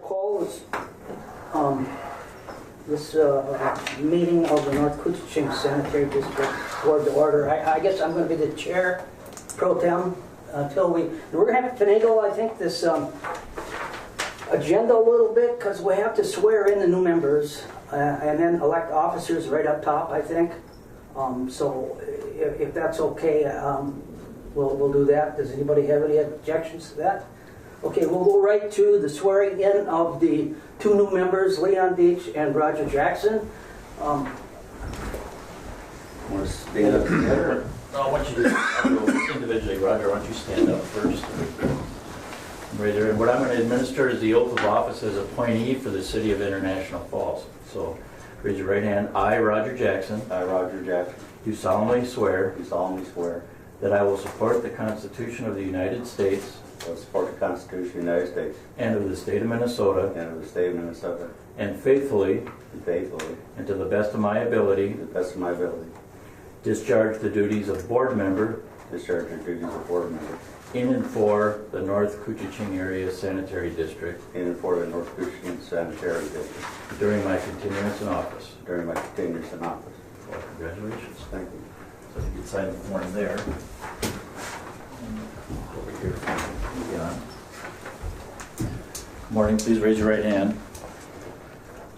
Call is this meeting of the North Koochiching Sanitary District Board to order. I guess I'm going to be the chair pro tem until we're going to have to finagle, I think, this agenda a little bit because we have to swear in the new members and then elect officers right up top, I think. So if that's okay, we'll do that. Does anybody have any objections to that? Okay, we'll go right to the swearing in of the two new members, Leon Deach and Roger Jackson. Want to stand up together? No, why don't you just I'll go individually. Roger, why don't you stand up first? Right there. And what I'm going to administer is the oath of office as appointee for the City of International Falls. So raise your right hand. I, Roger Jackson, I, Roger Jackson, do solemnly swear do solemnly swear that I will support the Constitution of the United States I will support the Constitution of the United States and of the State of Minnesota, and of the State of Minnesota, and faithfully and faithfully, and to the best of my ability, to the best of my ability, discharge the duties of board member discharge the duties of board member in and for the North Koochiching Area Sanitary District in and for the North Koochiching Sanitary District during my continuance in office. during my continuance in office. Well, congratulations. Thank you. So you can sign the form there. Over here. Leon. Morning, please raise your right hand.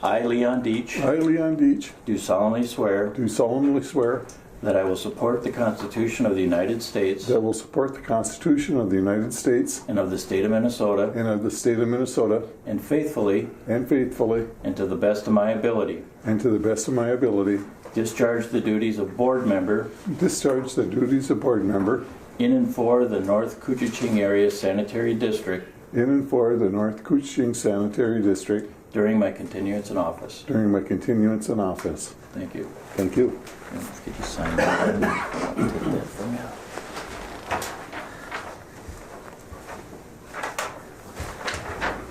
I, Leon Deach, I, Leon Deach, do solemnly swear do solemnly swear that I will support the Constitution of the United States that I will support the Constitution of the United States and of the State of Minnesota, and of the State of Minnesota, and faithfully and faithfully, and to the best of my ability, and to the best of my ability, discharge the duties of board member discharge the duties of board member in and for the North Koochiching Area Sanitary District in and for the North Koochiching Sanitary District during my continuance in office. during my continuance in office. Thank you. Thank you. And let's get you signed that. Take that from you.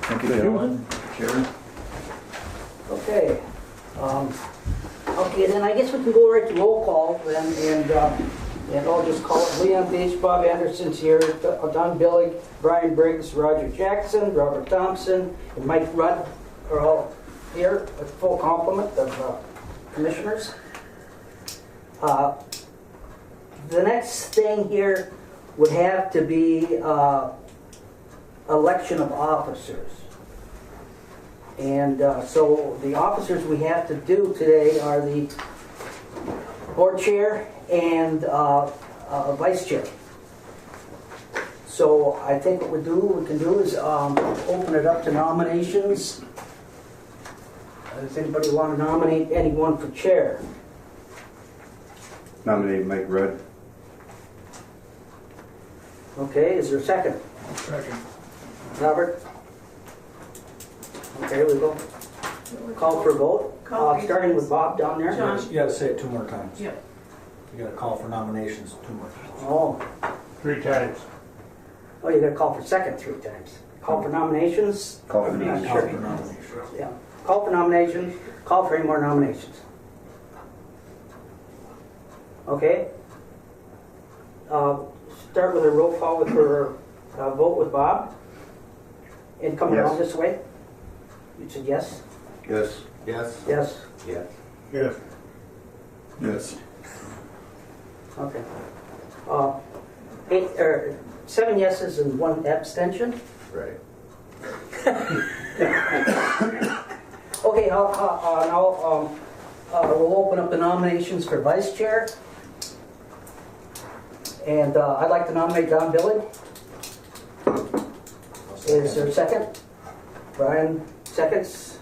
Thank you, gentlemen. Chair. Okay. Okay, then I guess we can go right to roll call then, and I'll just call it Leon Deach, Bob Anderson's here, Don Billig, Brian Briggs, Roger Jackson, Robert Thompson, and Mike Rudd are all here with full complement of commissioners. The next thing here would have to be election of officers. And so the officers we have to do today are the board chair and vice chair. So I think what we can do is open it up to nominations. Does anybody want to nominate anyone for chair? Nominate Mike Rudd. Okay, is there a second? Second. Robert? Okay, we go. Call for a vote. Starting with Bob down there. You gotta say it two more times. Yep. You gotta call for nominations two more times. Oh, 3 times. oh, you got to call for second 3 times. Call for nominations. Call for Call nomination. for nominations. Yeah. Call for nominations. Call for any more nominations. Okay. Start with a roll call with her vote with Bob. And come around this way. You said yes? Yes. Yes. Yes. Yes. Yes. Yes. Okay. 7 yeses and 1 abstention. Right. Okay, now we'll open up the nominations for vice chair. And I'd like to nominate Don Billig. Is there a second? Brian seconds.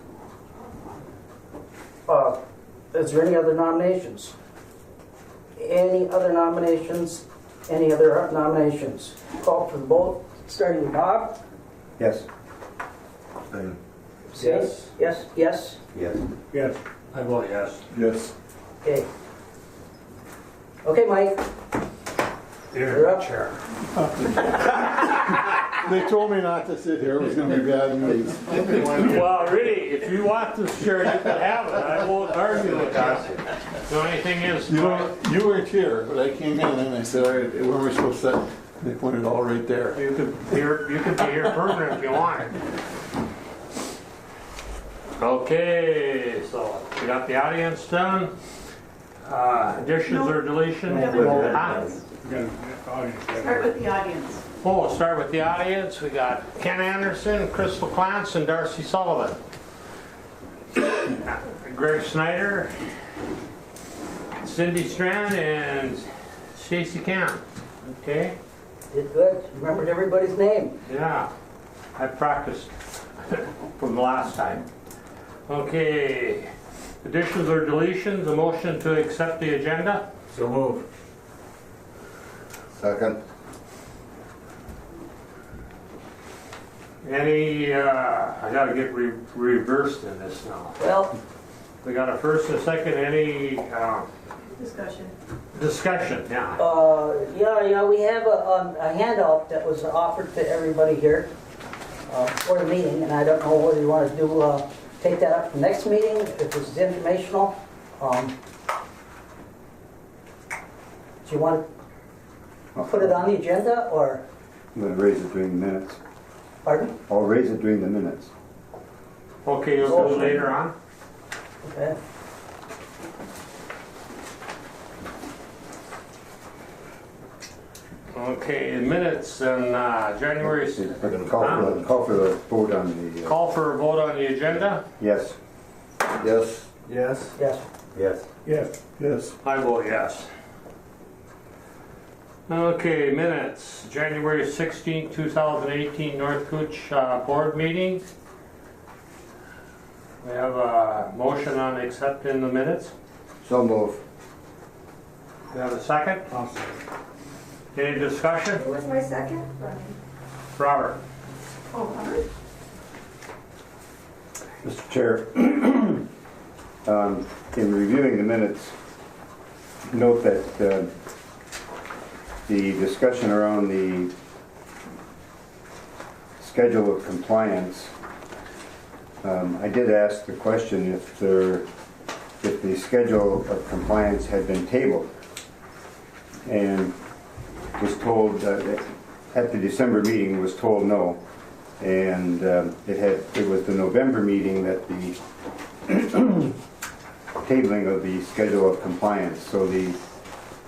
Is there any other nominations? Any other nominations? Any other nominations? Call for the vote, starting with Bob. Yes. Yes. Yes, yes. Yes. Yes. I vote yes. Yes. Okay. Okay, Mike. You're up. Chair. They told me not to sit here. It was going to be bad news. Well, really, if you want this chair, you can have it. I won't argue with that. The only thing is, You know, you weren't here, but I came in and I said, all right, where am I supposed to sit? They pointed all right there. you could be here permanent if you wanted. Okay, so we got the audience done. Additions or deletions? Huh? Start with the audience. Oh, we'll start with the audience. We got Ken Anderson, Crystal Clance, and Darcy Sullivan. Greg Snyder, Cindy Strand, and Stacy Camp. Okay? Did good. Remembered everybody's name. Yeah, I practiced from the last time. Okay, additions or deletions, a motion to accept the agenda? So move. Second. Any, I gotta get reversed in this now. Well, We got a first and a second, any Discussion. discussion? Yeah. we have a handout that was offered to everybody here for the meeting, and I don't know whether you want to do, take that up for the next meeting, if this is informational. Do you want to put it on the agenda, or, I'm gonna raise it during the minutes. pardon? I'll raise it during the minutes. Okay, you'll do it later on? Okay. Okay, minutes on January, Call for the vote on the, call for a vote on the agenda. yes. Yes. Yes. Yes. Yes. Yes. Yes. I vote yes. Okay, minutes, January 16, 2018, North Cooch Board Meeting. We have a motion on accepting the minutes. So move. We have a second? Any discussion? Who was my second? Robert? Oh, Robert? Mr. Chair, in reviewing the minutes, note that the discussion around the schedule of compliance, I did ask the question if the schedule of compliance had been tabled, and was told at the December meeting was told no, and it was the November meeting that the tabling of the schedule of compliance. So the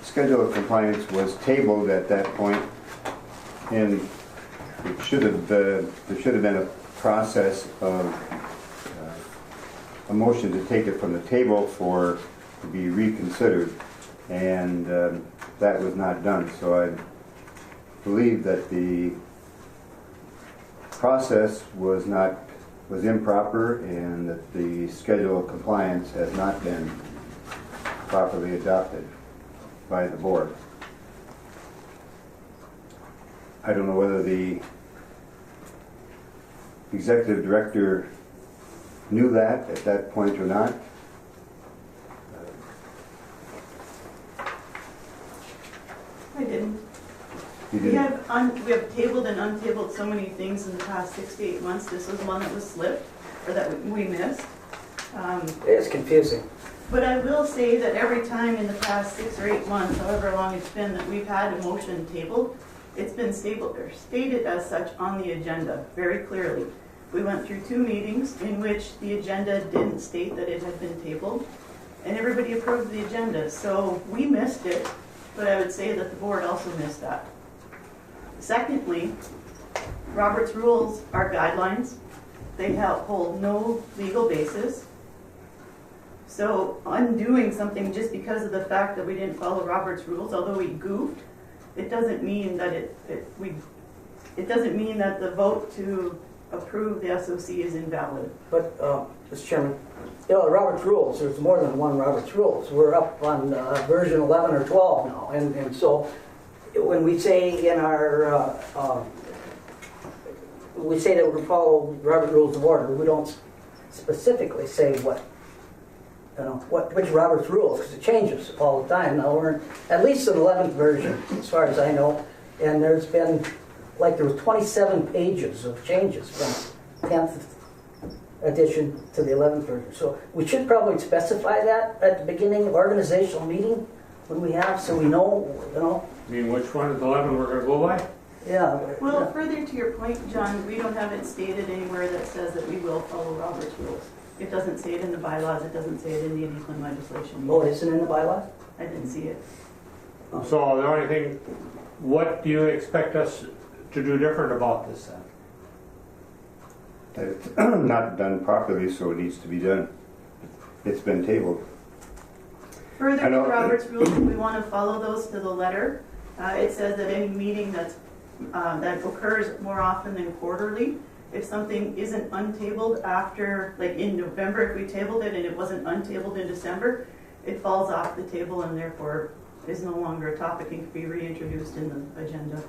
schedule of compliance was tabled at that point, and it should have there should have been a process of a motion to take it from the table to be reconsidered, and that was not done. So I believe that the process was improper, and that the schedule of compliance has not been properly adopted by the board. I don't know whether the executive director knew that at that point or not. I didn't. You We didn't? we have tabled and untabled so many things in the past 6 to 8 months. This was one that was slipped, or that we missed. It's confusing. But I will say that every time in the past 6 or 8 months, however long it's been, that we've had a motion tabled, it's been stated as such on the agenda very clearly. We went through 2 meetings in which the agenda didn't state that it had been tabled, and everybody approved the agenda. So we missed it, but I would say that the board also missed that. Secondly, Robert's rules are guidelines. They hold no legal basis. So undoing something just because of the fact that we didn't follow Robert's rules, although we goofed, it doesn't mean that it doesn't mean that the vote to approve the SOC is invalid. But, Mr. Chairman, Robert's rules, there's more than one Robert's rules. We're up on version 11 or 12 now, and so when we say in our, we say that we follow Robert's Rules of Order, we don't specifically say what, which Robert's Rules, because it changes all the time. Now we're in at least an 11th version, as far as I know, and there's been, there was 27 pages of changes from 10th edition to the 11th version. So we should probably specify that at the beginning of organizational meeting when we have, so we know, You mean which one is 11 we're going to go by? yeah. Well, further to your point, John, we don't have it stated anywhere that says that we will follow Robert's rules. It doesn't say it in the bylaws, it doesn't say it in the Eastland legislation. Oh, it isn't in the bylaws? I didn't see it. So the only thing, what do you expect us to do different about this then? It's not done properly, so it needs to be done. It's been tabled. Further I to know- Robert's rules, we want to follow those to the letter. It says that any meeting that occurs more often than quarterly, if something isn't untabled after, like in November, if we tabled it and it wasn't untabled in December, it falls off the table and therefore is no longer a topic and can be reintroduced in the agenda.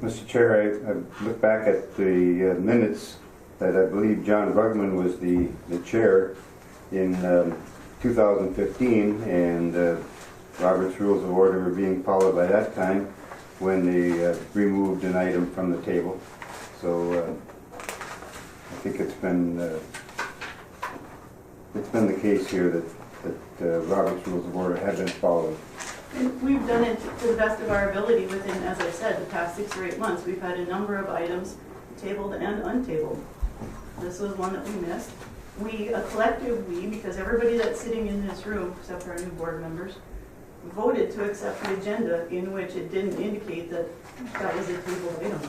Mr. Chair, I look back at the minutes that I believe John Brugman was the chair in 2015, and Robert's Rules of Order were being followed by that time when they removed an item from the table. So I think it's been the case here that Robert's Rules of Order have been followed. And we've done it to the best of our ability within, as I said, the past 6 or 8 months. We've had a number of items tabled and untabled. This was one that we missed. A collective we, because everybody that's sitting in this room, except for our new board members, voted to accept the agenda in which it didn't indicate that that was a tabled item.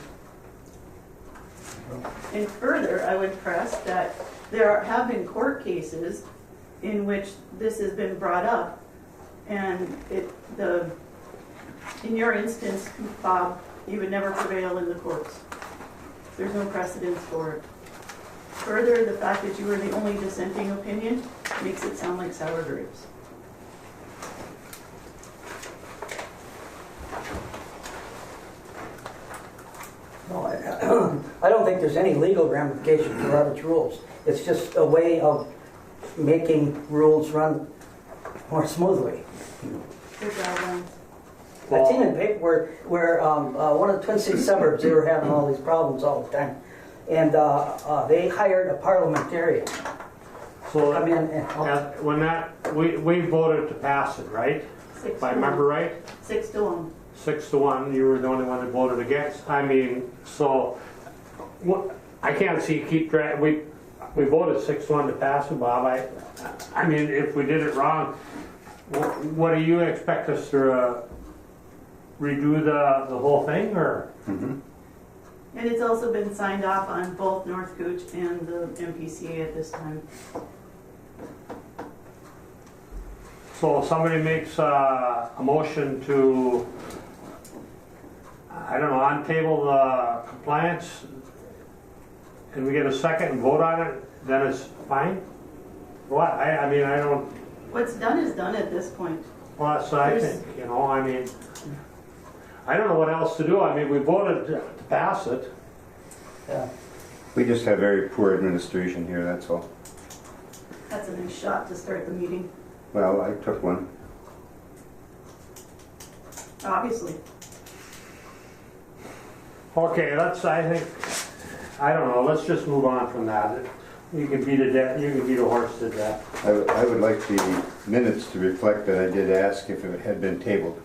And further, I would press that there have been court cases in which this has been brought up, and in your instance, Bob, you would never prevail in the courts. There's no precedence for it. Further, the fact that you were the only dissenting opinion makes it sound like sour grapes. No, I don't think there's any legal ramification for Robert's Rules. It's just a way of making rules run more smoothly. Good job, Lance. I've seen in paper where one of the Twin Cities suburbs, they were having all these problems all the time. And they hired a parliamentarian to So come in and help. when we voted to pass it, right? 6 If to I remember 1. right? 6 to 1. 6-1, you were the only one that voted against. I mean, so, I can't see, we voted 6-1 to pass it, Bob. I mean, if we did it wrong, what do you expect us to redo the whole thing, or? Mm-hmm. And it's also been signed off on both North Cooch and the MPCA at this time. So if somebody makes a motion to, I don't know, untable the compliance, and we get a second and vote on it, then it's fine? What, I mean, I don't, What's done is done at this point. well, that's what I think, you know, I mean, I don't know what else to do. I mean, we voted to pass it. Yeah. We just have very poor administration here, that's all. That's a nice shot to start the meeting, Well, I took one. obviously. Okay, I don't know, let's just move on from that. You can beat a horse to death. I would like the minutes to reflect that I did ask if it had been tabled.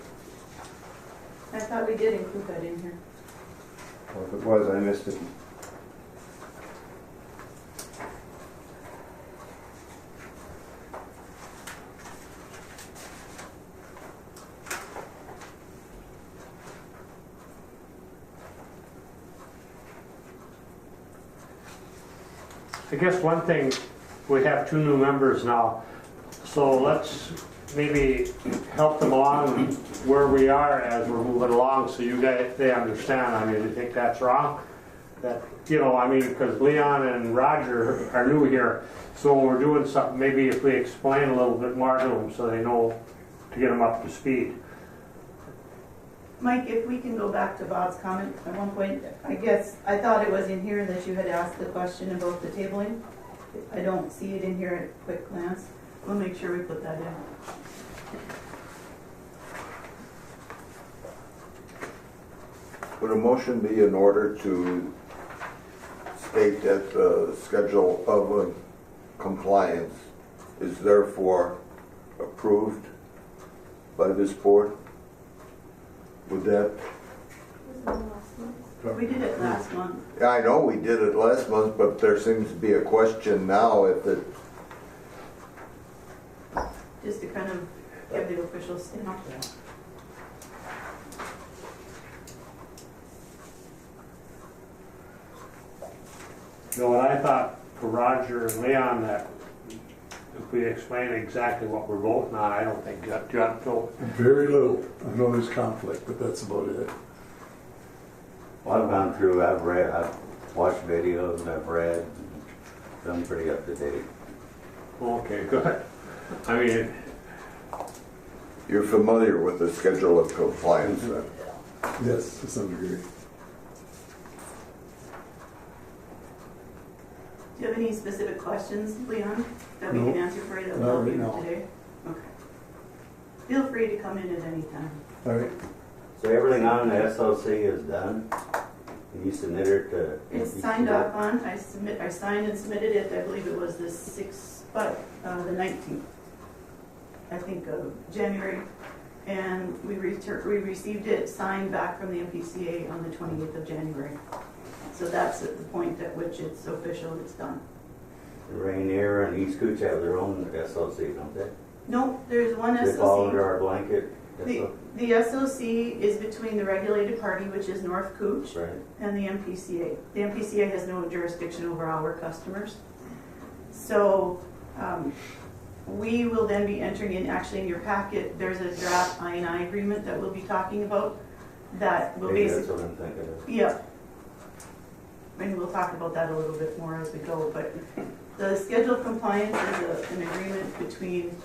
I thought we did include that in here. Or if it was, I missed it. I guess one thing, we have 2 new members now, so let's maybe help them along where we are as we're moving along, so you guys, they understand. I mean, you think that's wrong? That, you know, I mean, because Leon and Roger are new here, so when we're doing something, maybe if we explain a little bit more to them so they know to get them up to speed. Mike, if we can go back to Bob's comment at one point, I thought it was in here that you had asked the question about the tabling. I don't see it in here at a quick glance. We'll make sure we put that in. Would a motion be in order to state that the schedule of compliance is therefore approved by this board? Would that, We did it last month. Yeah, I know we did it last month, but there seems to be a question now if it, Just to kind of give the official stamp. You know, what I thought for Roger and Leon, that if we explain exactly what we're voting on, I don't think you have to. Very little. I know there's conflict, but that's about it. Well, I've gone through, I've read, I've watched videos, and I've read, I'm pretty up to date. Okay, good. I mean, you're familiar with the schedule of compliance then? Yes, to some degree. Do you have any specific questions, Leon, that we No. can answer for you that will Not help right you now. today? Okay. Feel free to come in at any time. All right. So everything on the SOC is done? And you submitted it to? It's signed off on, I signed and submitted it, I believe it was the 19th, I think, of January. And we received it signed back from the MPCA on the 28th of January. So that's at the point at which it's official, it's done. Rainier and East Cooch have their own SOC, don't they? No, there's one They fall under SOC. our blanket? The SOC is between the regulated party, which is North Cooch, Right. and the MPCA. The MPCA has no jurisdiction over our customers. So we will then be entering in, actually in your packet, there's a draft I&I agreement that we'll be talking about that will Maybe that's basically, what I'm thinking of. yeah. And we'll talk about that a little bit more as we go, but the schedule of compliance is an agreement between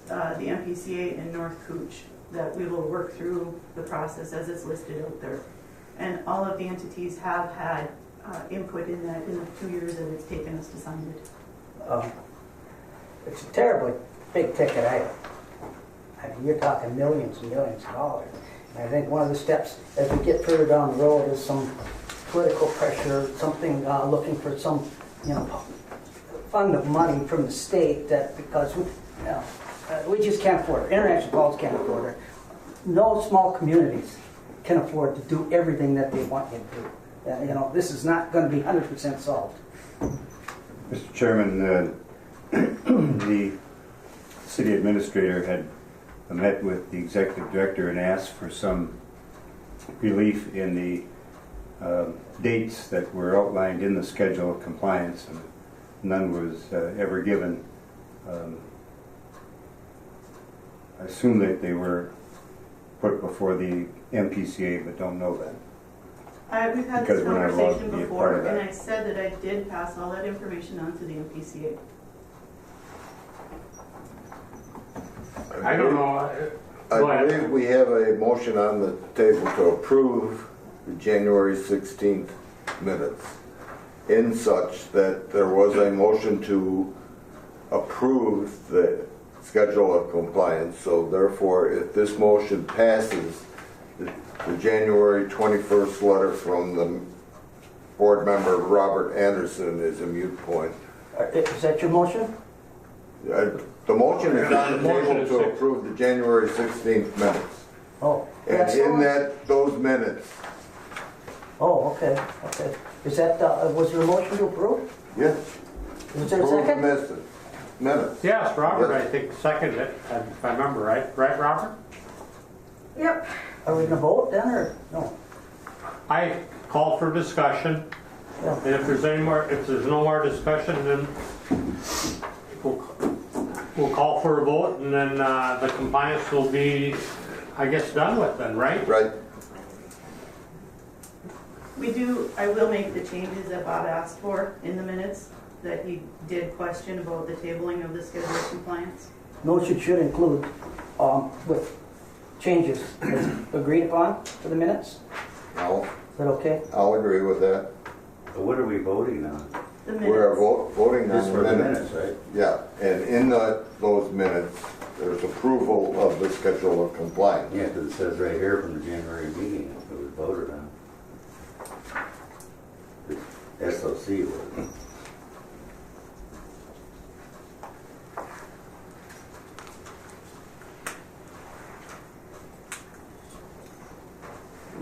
the MPCA and North Cooch that we will work through the process as it's listed out there. And all of the entities have had input in that in the 2 years that it's taken us to sign it. It's a terribly big ticket item. I mean, you're talking millions and millions of dollars. And I think one of the steps as we get further down the road is some political pressure, something looking for some, fund of money from the state that because we just can't afford it. International Falls can't afford it. No small communities can afford to do everything that they want you to do. This is not going to be 100% solved. Mr. Chairman, the city administrator had met with the executive director and asked for some relief in the dates that were outlined in the schedule of compliance, and none was ever given. I assume that they were put before the MPCA, but don't know that. We've had Because this we're not allowed conversation to be a before, part of that. and I said that I did pass all that information on to the MPCA. I don't know. Go I ahead. believe we have a motion on the table to approve the January 16th minutes in such that there was a motion to approve the schedule of compliance. So therefore, if this motion passes, the January 21st letter from the board member Robert Anderson is a moot point. Is that your motion? The motion is on the Motion table is to six. approve the January 16th minutes. Oh. And that's in all? those minutes, Oh, okay. Is that, was there a motion to approve? yes, Was there a approve the second? minutes. Yes, Robert, Yes. I think seconded it, if I remember right. Right, Robert? Yep. Are we gonna vote then, or no? I call for discussion, Yeah. and if there's no more discussion, then we'll call for a vote, and then the compliance will be, I guess, done with then, right? Right. I will make the changes that Bob asked for in the minutes, that he did question about the tabling of the schedule of compliance. Motion should include, with changes as agreed upon for the minutes. Is that okay? I'll agree with that. But what are we voting on? The We're minutes. voting Just on for the the minutes. minutes, right? Yeah, and in those minutes, there's approval of the schedule of compliance. Yeah, because it says right here from the January meeting, it was voted on. The SOC was.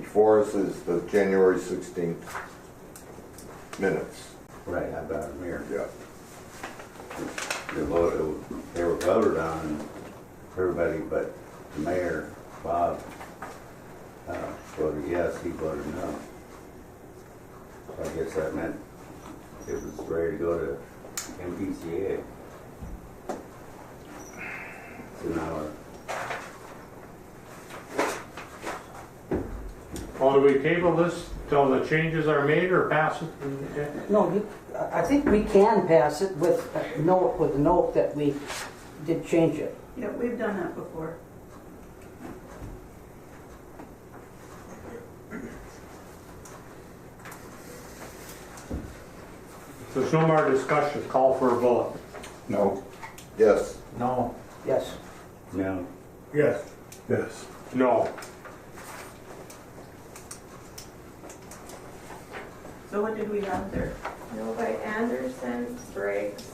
before us is the January 16th minutes. Right, I've got them here. Yeah. They were voted on, everybody but the mayor, Bob, voted yes, he voted no. So I guess that meant it was ready to go to MPCA. So now, Well, do we table this till the changes are made or pass it? No, I think we can pass it with a note that we did change it. Yeah, we've done that before. If there's no more discussion, call for a vote. No. Yes. No. Yes. no, Yes. Yes. No. So what did we have there? No by Anderson, Briggs,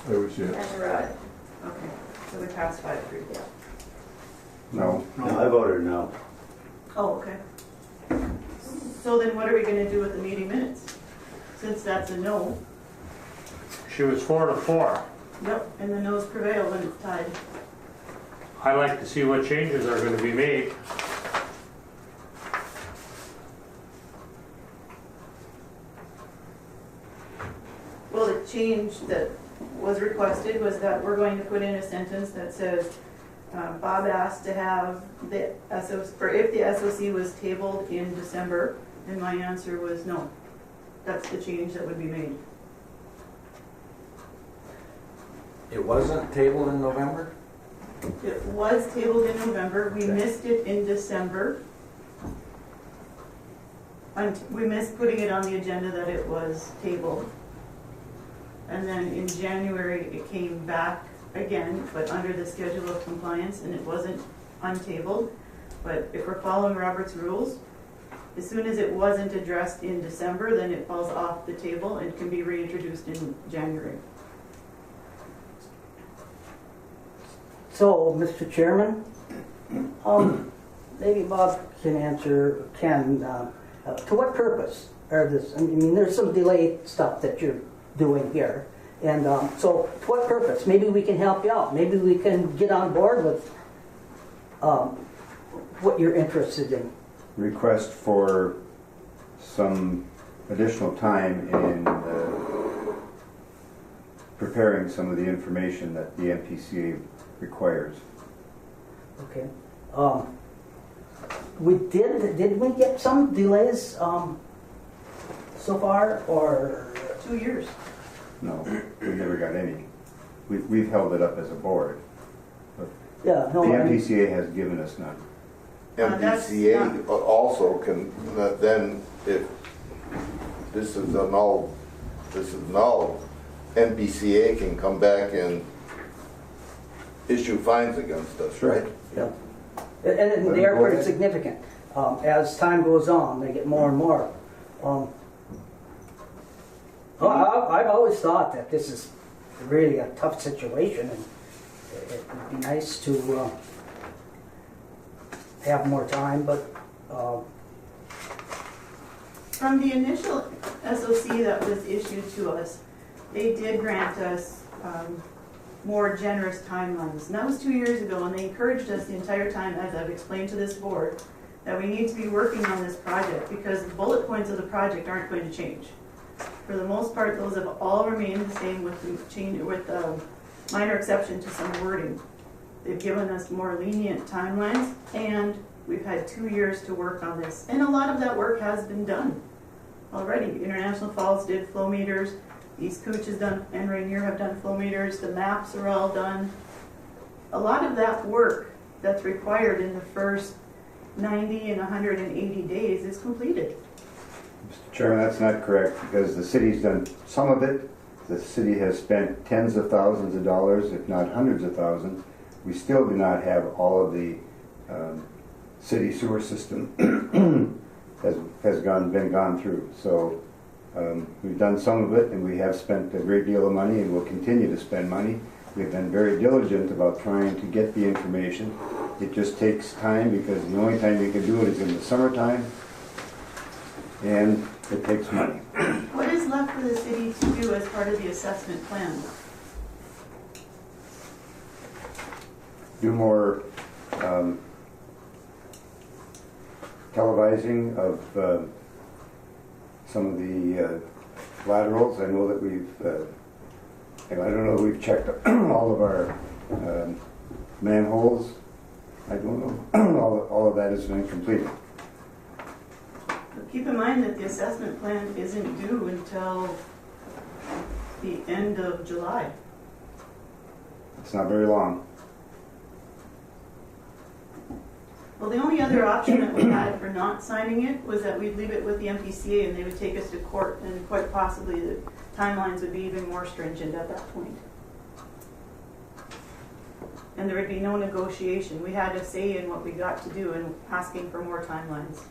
I was yes. and Rudd. Okay, so we passed 5-3. Yeah. No. no, I voted no. Oh, okay. So then what are we gonna do with the meeting minutes? Since that's a no. She was 4-4. Yep, and the no's prevail when it's tied. I'd like to see what changes are gonna be made. Well, the change that was requested was that we're going to put in a sentence that says, Bob asked to have the SOC, or if the SOC was tabled in December, and my answer was no. That's the change that would be made. It wasn't tabled in November? It was tabled in November, we missed it in December. We missed putting it on the agenda that it was tabled. And then in January, it came back again, but under the schedule of compliance, and it wasn't untabled. But if we're following Robert's rules, as soon as it wasn't addressed in December, then it falls off the table and can be reintroduced in January. So, Mr. Chairman, maybe Bob can answer, to what purpose are this? I mean, there's some delayed stuff that you're doing here. And so, to what purpose? Maybe we can help you out. Maybe we can get on board with what you're interested in. Request for some additional time in preparing some of the information that the MPCA requires. Okay. Did we get some delays so far, or? 2 years. No, we never got any. We've held it up as a board. Yeah, The no. MPCA has given us none. That's MPCA also can, then if this is null, MPCA can come back and issue fines against us, right? Yeah. And they are pretty significant. As time goes on, they get more and more. I've always thought that this is really a tough situation, and it would be nice to have more time, but From the initial SOC that was issued to us, they did grant us more generous timelines. And that was 2 years ago, and they encouraged us the entire time, as I've explained to this board, that we need to be working on this project because the bullet points of the project aren't going to change. For the most part, those have all remained the same with the change, with minor exception to some wording. They've given us more lenient timelines, and we've had 2 years to work on this. And a lot of that work has been done already. International Falls did flow meters, East Cooch has done, and Rainier have done flow meters, the maps are all done. A lot of that work that's required in the first 90 and 180 days is completed. Mr. Chairman, that's not correct, because the city's done some of it. The city has spent tens of thousands of dollars, if not hundreds of thousands. We still do not have all of the city sewer system has been gone through. So we've done some of it, and we have spent a great deal of money, and will continue to spend money. We've been very diligent about trying to get the information. it just takes time because the only time you can do it is in the summertime, and it takes money. What is left for the city to do as part of the assessment plan? Do more televising of some of the laterals. I know that we've, and I don't know, we've checked all of our manholes. I don't know, all of that has been completed. But keep in mind that the assessment plan isn't due until the end of July. It's not very long. Well, the only other option that we had for not signing it was that we'd leave it with the MPCA and they would take us to court, and quite possibly the timelines would be even more stringent at that point. And there would be no negotiation. We had a say in what we got to do and asking for more timelines,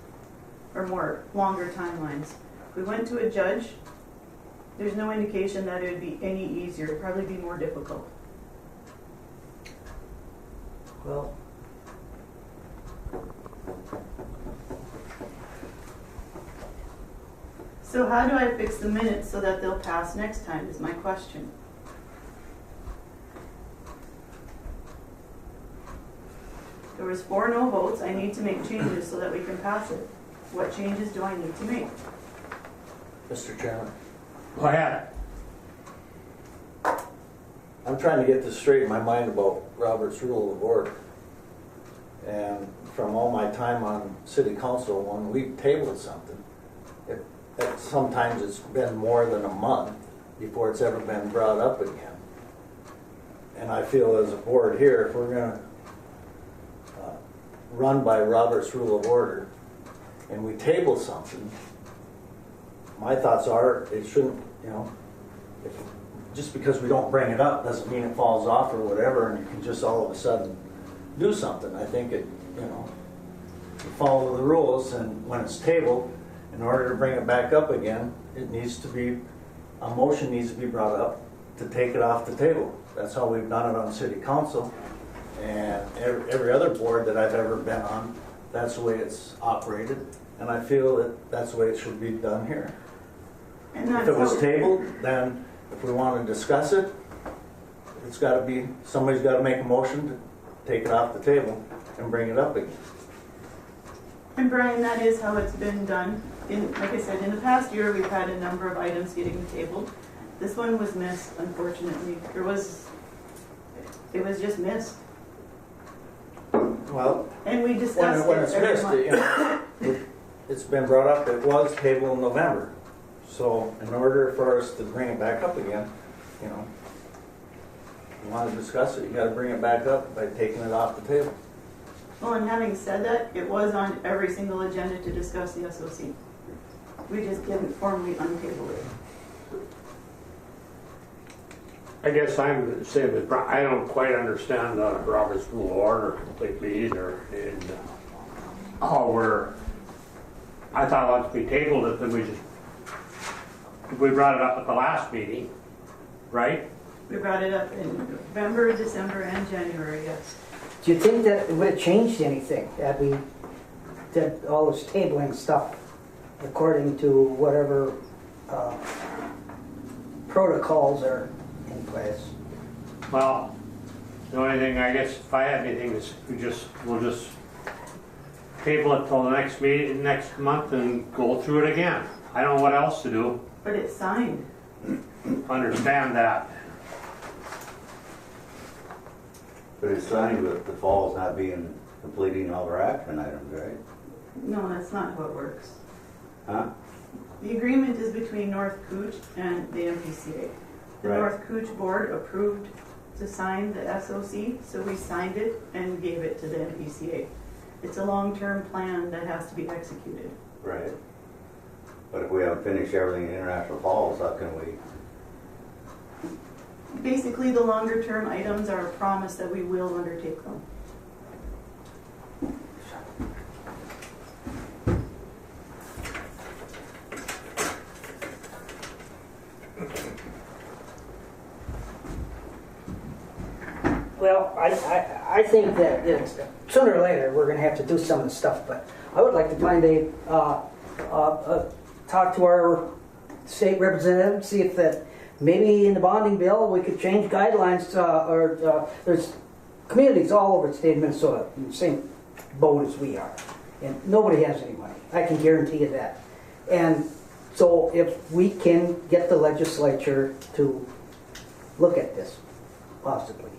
or more longer timelines. We went to a judge. There's no indication that it would be any easier. It'd probably be more difficult. Well, So how do I fix the minutes so that they'll pass next time is my question. There was 4 no votes. I need to make changes so that we can pass it. What changes do I need to make? Mr. Chairman, Go ahead. I'm trying to get this straight in my mind about Robert's Rule of Order. And from all my time on city council, when we've tabled something, sometimes it's been more than a month before it's ever been brought up again. And I feel as a board here, if we're gonna run by Robert's Rule of Order and we table something, my thoughts are it shouldn't, just because we don't bring it up doesn't mean it falls off or whatever and you can just all of a sudden do something. I think it, you follow the rules, and when it's tabled, in order to bring it back up again, it needs to be, a motion needs to be brought up to take it off the table. That's how we've done it on city council, and every other board that I've ever been on, that's the way it's operated, and I feel that that's the way it should be done here. And If it was tabled, then if we want to discuss it, it's got to be, somebody's got to make a motion to take it off the table and bring it up again. And Brian, that is how it's been done. Like I said, in the past year, we've had a number of items getting tabled. This one was missed, unfortunately. It was just missed. Well, And we discussed when it it's every missed, month. it's been brought up, it was tabled in November. So in order for us to bring it back up again, you want to discuss it, you got to bring it back up by taking it off the table. Well, and having said that, it was on every single agenda to discuss the SOC. We just didn't formally untable it. I guess I'm the same as Brian. I don't quite understand Robert's Rule of Order completely either. And I thought once we tabled it, then we brought it up at the last meeting, right? We brought it up in November, December, and January, yes. do you think that it would have changed anything that we did all this tabling stuff according to whatever protocols are in place? Well, the only thing, I guess, if I had anything, is we'll just table it till the next meeting, next month, and go through it again. I don't know what else to do. But it's signed. Understand that. But it's signed with the falls not being, completing all their action items, right? No, that's not how it works. Huh? The agreement is between North Cooch and the MPCA. The Right. North Cooch board approved to sign the SOC, so we signed it and gave it to the MPCA. It's a long-term plan that has to be executed. Right. But if we haven't finished everything in International Falls, how can we? Basically, the longer-term items are a promise that we will undertake them. Well, I think that it's sooner or later, we're gonna have to do some of the stuff, but I would like to find talk to our state representative, see if that, maybe in the bonding bill, we could change guidelines, there's communities all over the state of Minnesota in the same boat as we are, and nobody has any money. I can guarantee you that. And so if we can get the legislature to look at this, possibly.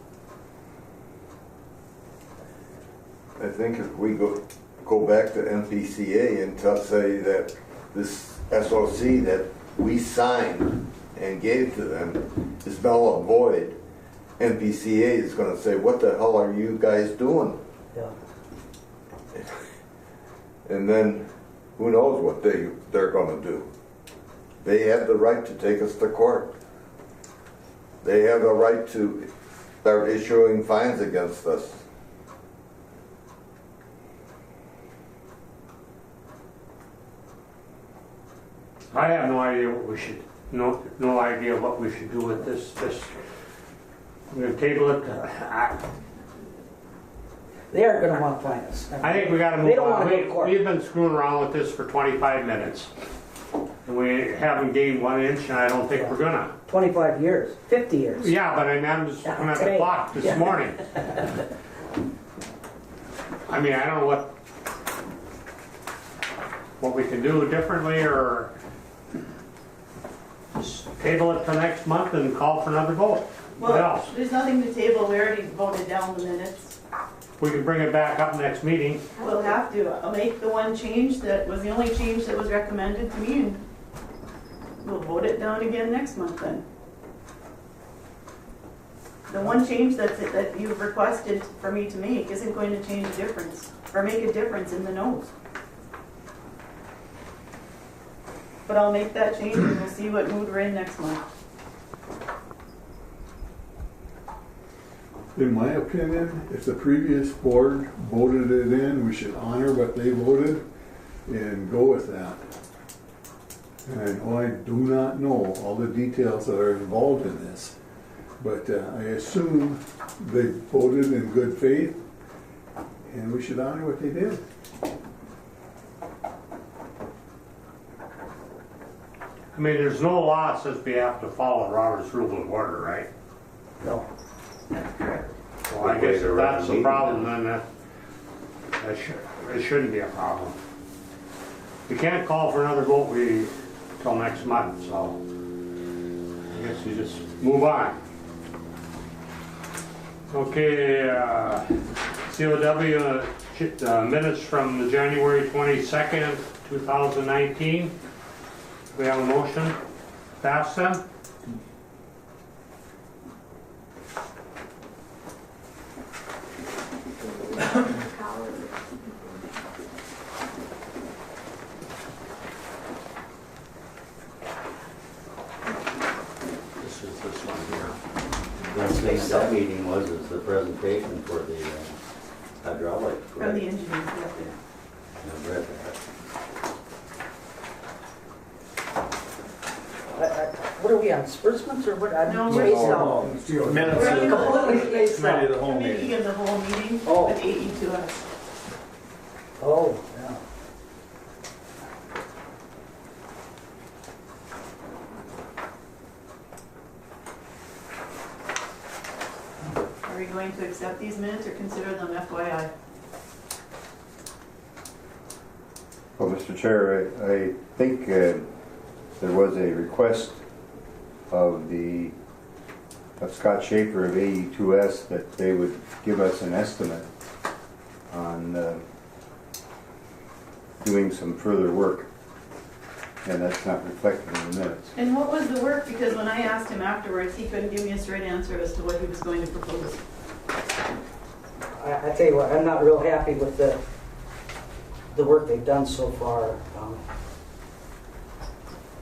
I think if we go back to MPCA and say that this SOC that we signed and gave to them is null and void, MPCA is going to say, what the hell are you guys doing? Yeah. And then who knows what they're going to do. They have the right to take us to court. They have the right to start issuing fines against us. I have no idea what we should, no idea what we should do with this. I'm gonna table it. They aren't gonna want to find us. I think we gotta They move don't on. wanna go to court. We've been screwing around with this for 25 minutes. And we haven't gained 1 inch, and I don't think we're gonna. 25 years, 50 years. Yeah, but I mean, I'm just looking at the Today. clock this Yeah. morning. I mean, I don't know what we can do differently, or just table it for next month and call for another vote. What Well, else? there's nothing to table, we already voted down the minutes. We can bring it back up next meeting. We'll have to, I'll make the one change that was the only change that was recommended to me, and we'll vote it down again next month then. The one change that you've requested for me to make isn't going to change a difference, or make a difference in the notes. But I'll make that change and we'll see what mood we're in next month. In my opinion, if the previous board voted it in, we should honor what they voted and go with that. And I know I do not know all the details that are involved in this, but I assume they voted in good faith, and we should honor what they did. I mean, there's no law that says we have to follow Robert's Rule of Order, right? No. That's correct. Well, I guess if that's the problem, then it shouldn't be a problem. We can't call for another vote till next month, so I guess you just move on. Okay, COW minutes from the January 22nd, 2019. We have a motion. Pass them. This is this one here. Last thing at that meeting was the presentation for the hydraulic. From the engineers, yeah. I've read that. What are we on, disbursements or what? I'm No, spaced we're- out. Minutes We're on the whole Completely spaced committee of out. the whole committee meeting. of the whole meeting Oh. with AE2S. Oh, yeah. Are we going to accept these minutes or consider them FYI? Well, Mr. Chair, I think there was a request of Scott Schaefer of AE2S that they would give us an estimate on doing some further work, and that's not reflected in the minutes. And what was the work? Because when I asked him afterwards, he couldn't give me a straight answer as to what he was going to propose. I tell you what, I'm not real happy with the work they've done so far.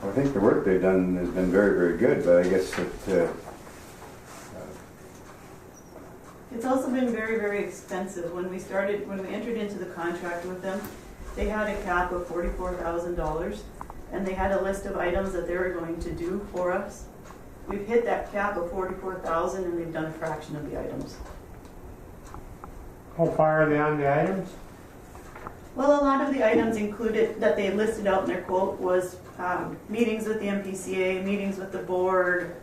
I think the work they've done has been very, very good, but I guess that It's also been very, very expensive. When we entered into the contract with them, they had a cap of $44,000, and they had a list of items that they were going to do for us. We've hit that cap of $44,000, and they've done a fraction of the items. How far are they on the items? Well, a lot of the items included, that they listed out in their quote was meetings with the MPCA, meetings with the board.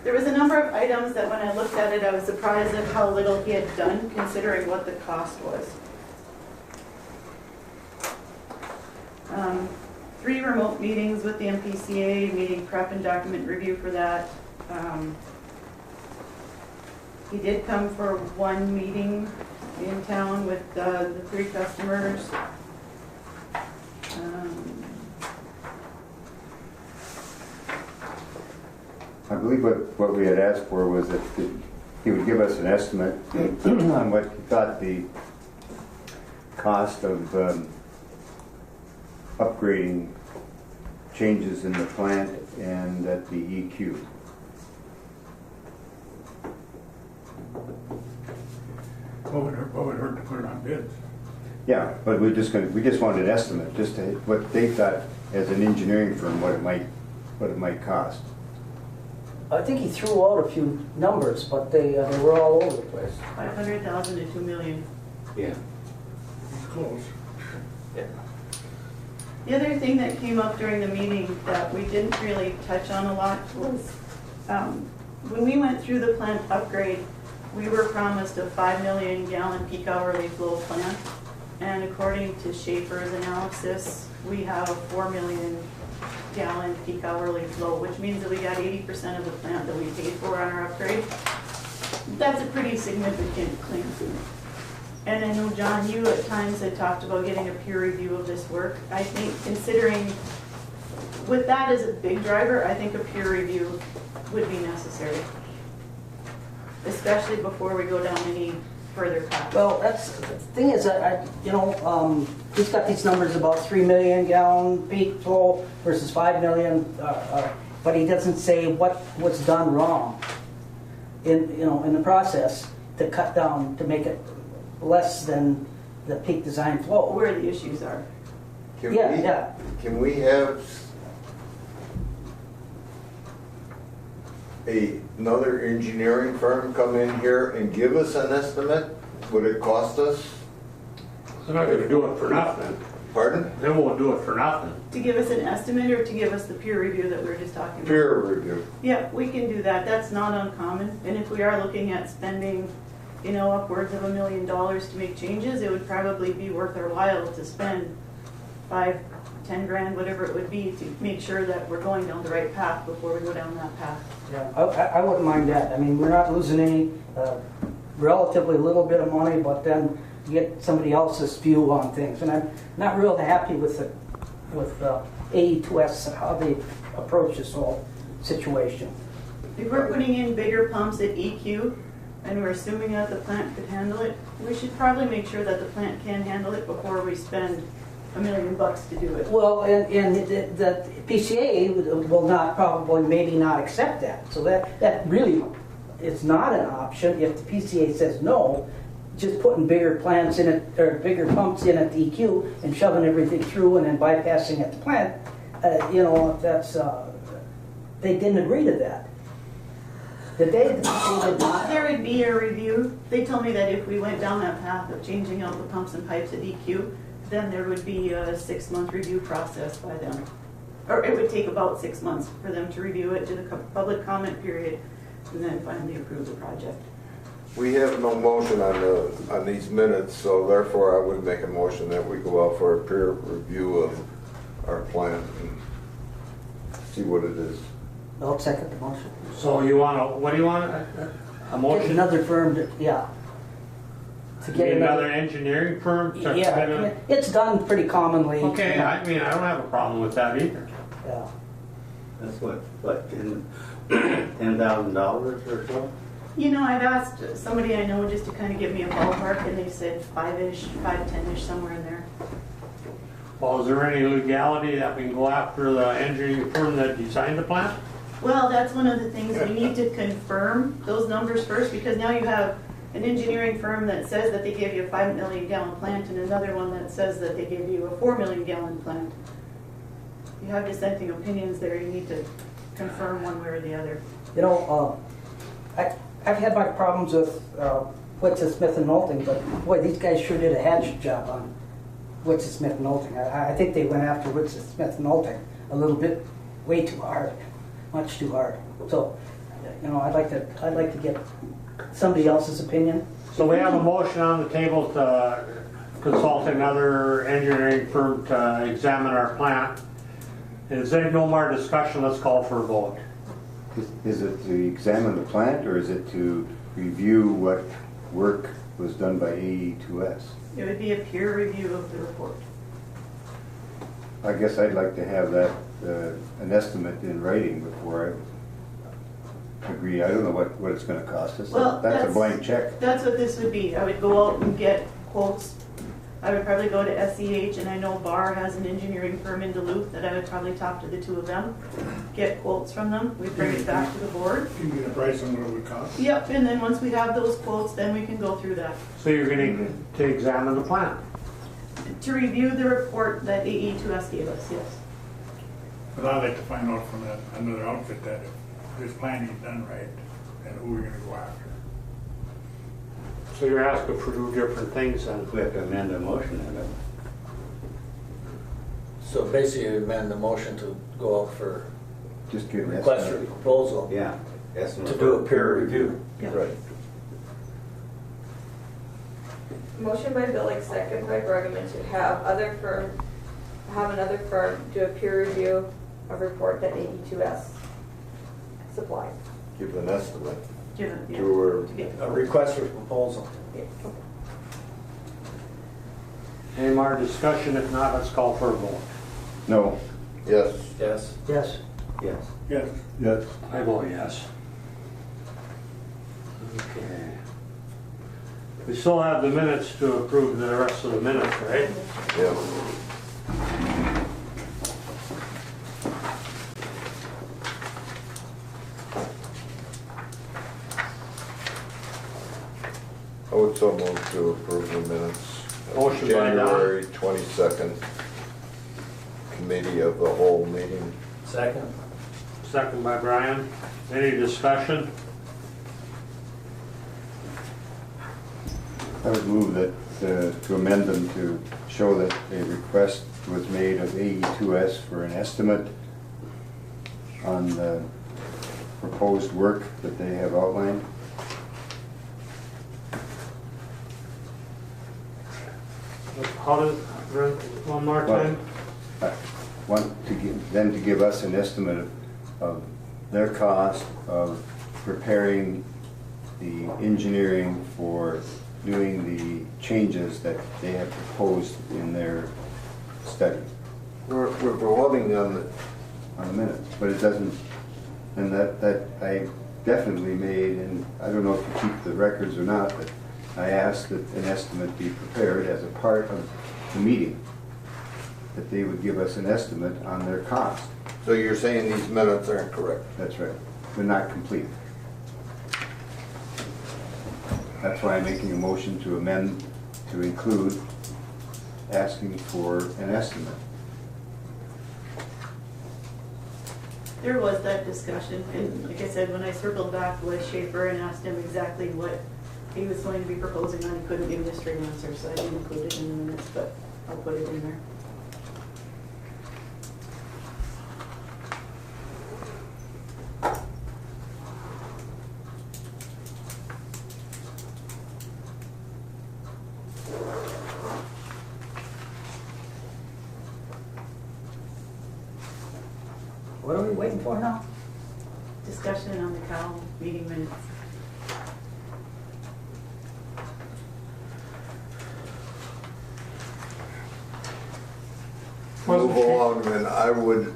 There was a number of items that when I looked at it, I was surprised at how little he had done considering what the cost was. 3 remote meetings with the MPCA, meeting prep and document review for that. He did come for 1 meeting in town with the 3 customers. I believe what we had asked for was that he would give us an estimate on what he thought the cost of upgrading changes in the plant and at the EQ. What would hurt to put it on bids? Yeah, but we just wanted an estimate, just to, what they thought as an engineering firm, what it might cost. I think he threw out a few numbers, but they were all over the place. 500,000 to 2 million. Yeah. It's close. The other thing that came up during the meeting that we didn't really touch on a lot was when we went through the plant upgrade, we were promised a 5 million gallon peak hourly flow plant. And according to Schaefer's analysis, we have a 4 million gallon peak hourly flow, which means that we got 80% of the plant that we paid for on our upgrade. That's a pretty significant claim. And I know, John, you at times had talked about getting a peer review of this work. I think considering, with that as a big driver, I think a peer review would be necessary. Especially before we go down any further path. Well, that's, the thing is, he's got these numbers about 3 million gallon peak flow versus 5 million, but he doesn't say what was done wrong in the process to cut down, to make it less than the peak design flow. Where the issues are. Can we have another engineering firm come in here and give us an estimate? Would it cost us? They're not gonna do it for nothing. Pardon? They won't do it for nothing. To give us an estimate or to give us the peer review that we were just talking about? Peer review. Yeah, we can do that. That's not uncommon. And if we are looking at spending, upwards of $1 million to make changes, it would probably be worth our while to spend 5, 10 grand, whatever it would be, to make sure that we're going down the right path before we go down that path. Yeah, I wouldn't mind that. I mean, we're not losing any, relatively little bit of money, but then get somebody else's view on things. And I'm not real happy with AE2S, how they approach this whole situation. If we're putting in bigger pumps at EQ, and we're assuming that the plant could handle it, we should probably make sure that the plant can handle it before we spend $1 million to do it. Well, and the PCA will not, probably maybe not accept that. So that really is not an option. If the PCA says no, just putting bigger plants in it, or bigger pumps in at the EQ and shoving everything through and then bypassing at the plant, that's, they didn't agree to that. The day the PCA did not. There would be a review. They told me that if we went down that path of changing out the pumps and pipes at EQ, then there would be a 6-month review process by them. Or it would take about 6 months for them to review it, do the public comment period, and then finally approve the project. We have no motion on these minutes, so therefore I would make a motion that we go out for a peer review of our plan and see what it is. I'll second the motion. So what do you want? A Get motion? another firm to, yeah. To Get another engineering firm? To Yeah, it's done pretty commonly. Okay, I mean, I don't have a problem with that either. Yeah. That's what, $10,000 or so? I've asked somebody I know just to kind of give me a ballpark, and they said 5-ish, 5, 10-ish, somewhere in there. Well, is there any legality that we can go after the engineering firm that designed the plant? Well, that's one of the things we need to confirm those numbers first, because now you have an engineering firm that says that they gave you a 5 million gallon plant and another one that says that they gave you a 4 million gallon plant. You have dissenting opinions there. You need to confirm one way or the other. I've had my problems with Witsit Smith and Knowlton, but boy, these guys sure did a hatchet job on Witsit Smith and Knowlton. I think they went after Witsit Smith and Knowlton a little bit, way too hard, much too hard. So, you know, I'd like to get somebody else's opinion. So we have a motion on the table to consult another engineering firm to examine our plant. Is there no more discussion? Let's call for a vote. Is it to examine the plant, or is it to review what work was done by AE2S? It would be a peer review of the report. I guess I'd like to have that, an estimate in writing before I agree. I don't know what it's gonna cost us. Well, That's a blank check. That's what this would be. I would go out and get quotes. I would probably go to SEH, and I know Barr has an engineering firm in Duluth that I would probably talk to the two of them, get quotes from them. We'd bring it back to the board. You can get a price on what it would cost. Yep, and then once we have those quotes, then we can go through that. So you're going to examine the plant. To review the report that AE2S gave us, yes. But I'd like to find out from that, another outfit that if this planning is done right, and who we're gonna go after. So you're asking for two different things then. We have to amend the motion then. So basically you amend the motion to go out for Just give an request for estimate. proposal Yeah. Estimate to do a for peer review. Right. Motion by Billig, second by Bruggeman to have another firm do a peer review of report that AE2S supplied. Give an estimate. Give it, yeah, To her. to get the A quotes. request for proposal. Any more discussion? If not, let's call for a vote. No. Yes. Yes. Yes. Yes. Yes, Yes. I vote yes. Okay. We still have the minutes to approve the rest of the minutes, right? Yeah. I would so move to approve the minutes. of Motion by Don. January 22nd Committee of the Whole meeting. Second. Second by Brian. Any discussion? I would move that, to amend them to show that a request was made of AE2S for an estimate on the proposed work that they have outlined. How does, one more time? I want to give, them to give us an estimate of their cost of preparing the engineering for doing the changes that they have proposed in their study We're voting on the, on the minutes, but it doesn't, and that I definitely made, and I don't know if you keep the records or not, but I asked that an estimate be prepared as a part of the meeting, that they would give us an estimate on their cost. so you're saying these minutes aren't correct? That's right. They're not complete. That's why I'm making a motion to amend, to include asking for an estimate. There was that discussion, and like I said, when I circled back with Schaefer and asked him exactly what he was going to be proposing on, he couldn't give me a straight answer, so I didn't include it in the minutes, but I'll put it in there. What are we waiting for now? Discussion on the Cal meeting minutes. Move along, then I would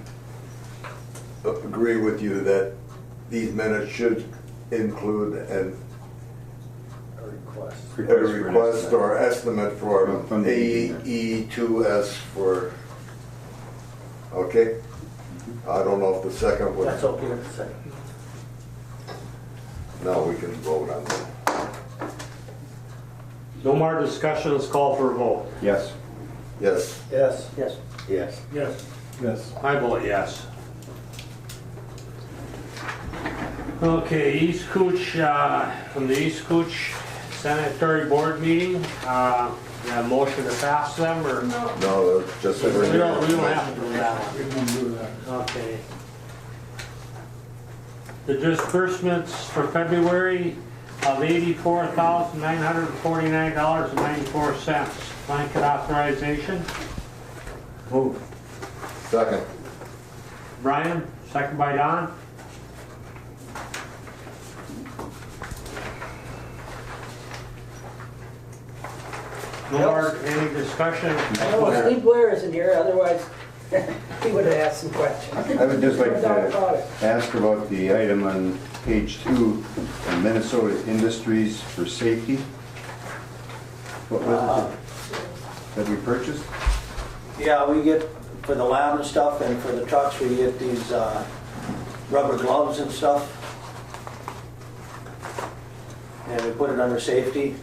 agree with you that these minutes should include a request or estimate for From the engineer. AE2S for, okay? I don't know if the second would, That's okay with the second. now we can vote on that. No more discussion, let's call for a vote. Yes. Yes. Yes. Yes. Yes. yes. Yes. I vote yes. Okay, East Cooch, from the East Cooch Sanitary Board meeting, we have a motion to pass them, or? No. No, just. We don't have to do that one. We can do that. Okay. The disbursements for February of $84,949.94. Blanket authorization. Move. Second. Brian, second by Don. No more, any discussion? I know Steve Blair isn't here, otherwise he would have asked some questions. I would just like No doubt to about it. ask about the item on page 2, Minnesota Industries for Safety. What was it that we purchased? Yeah, we get, for the lab and stuff, and for the trucks, we get these rubber gloves and stuff. And we put it under safety.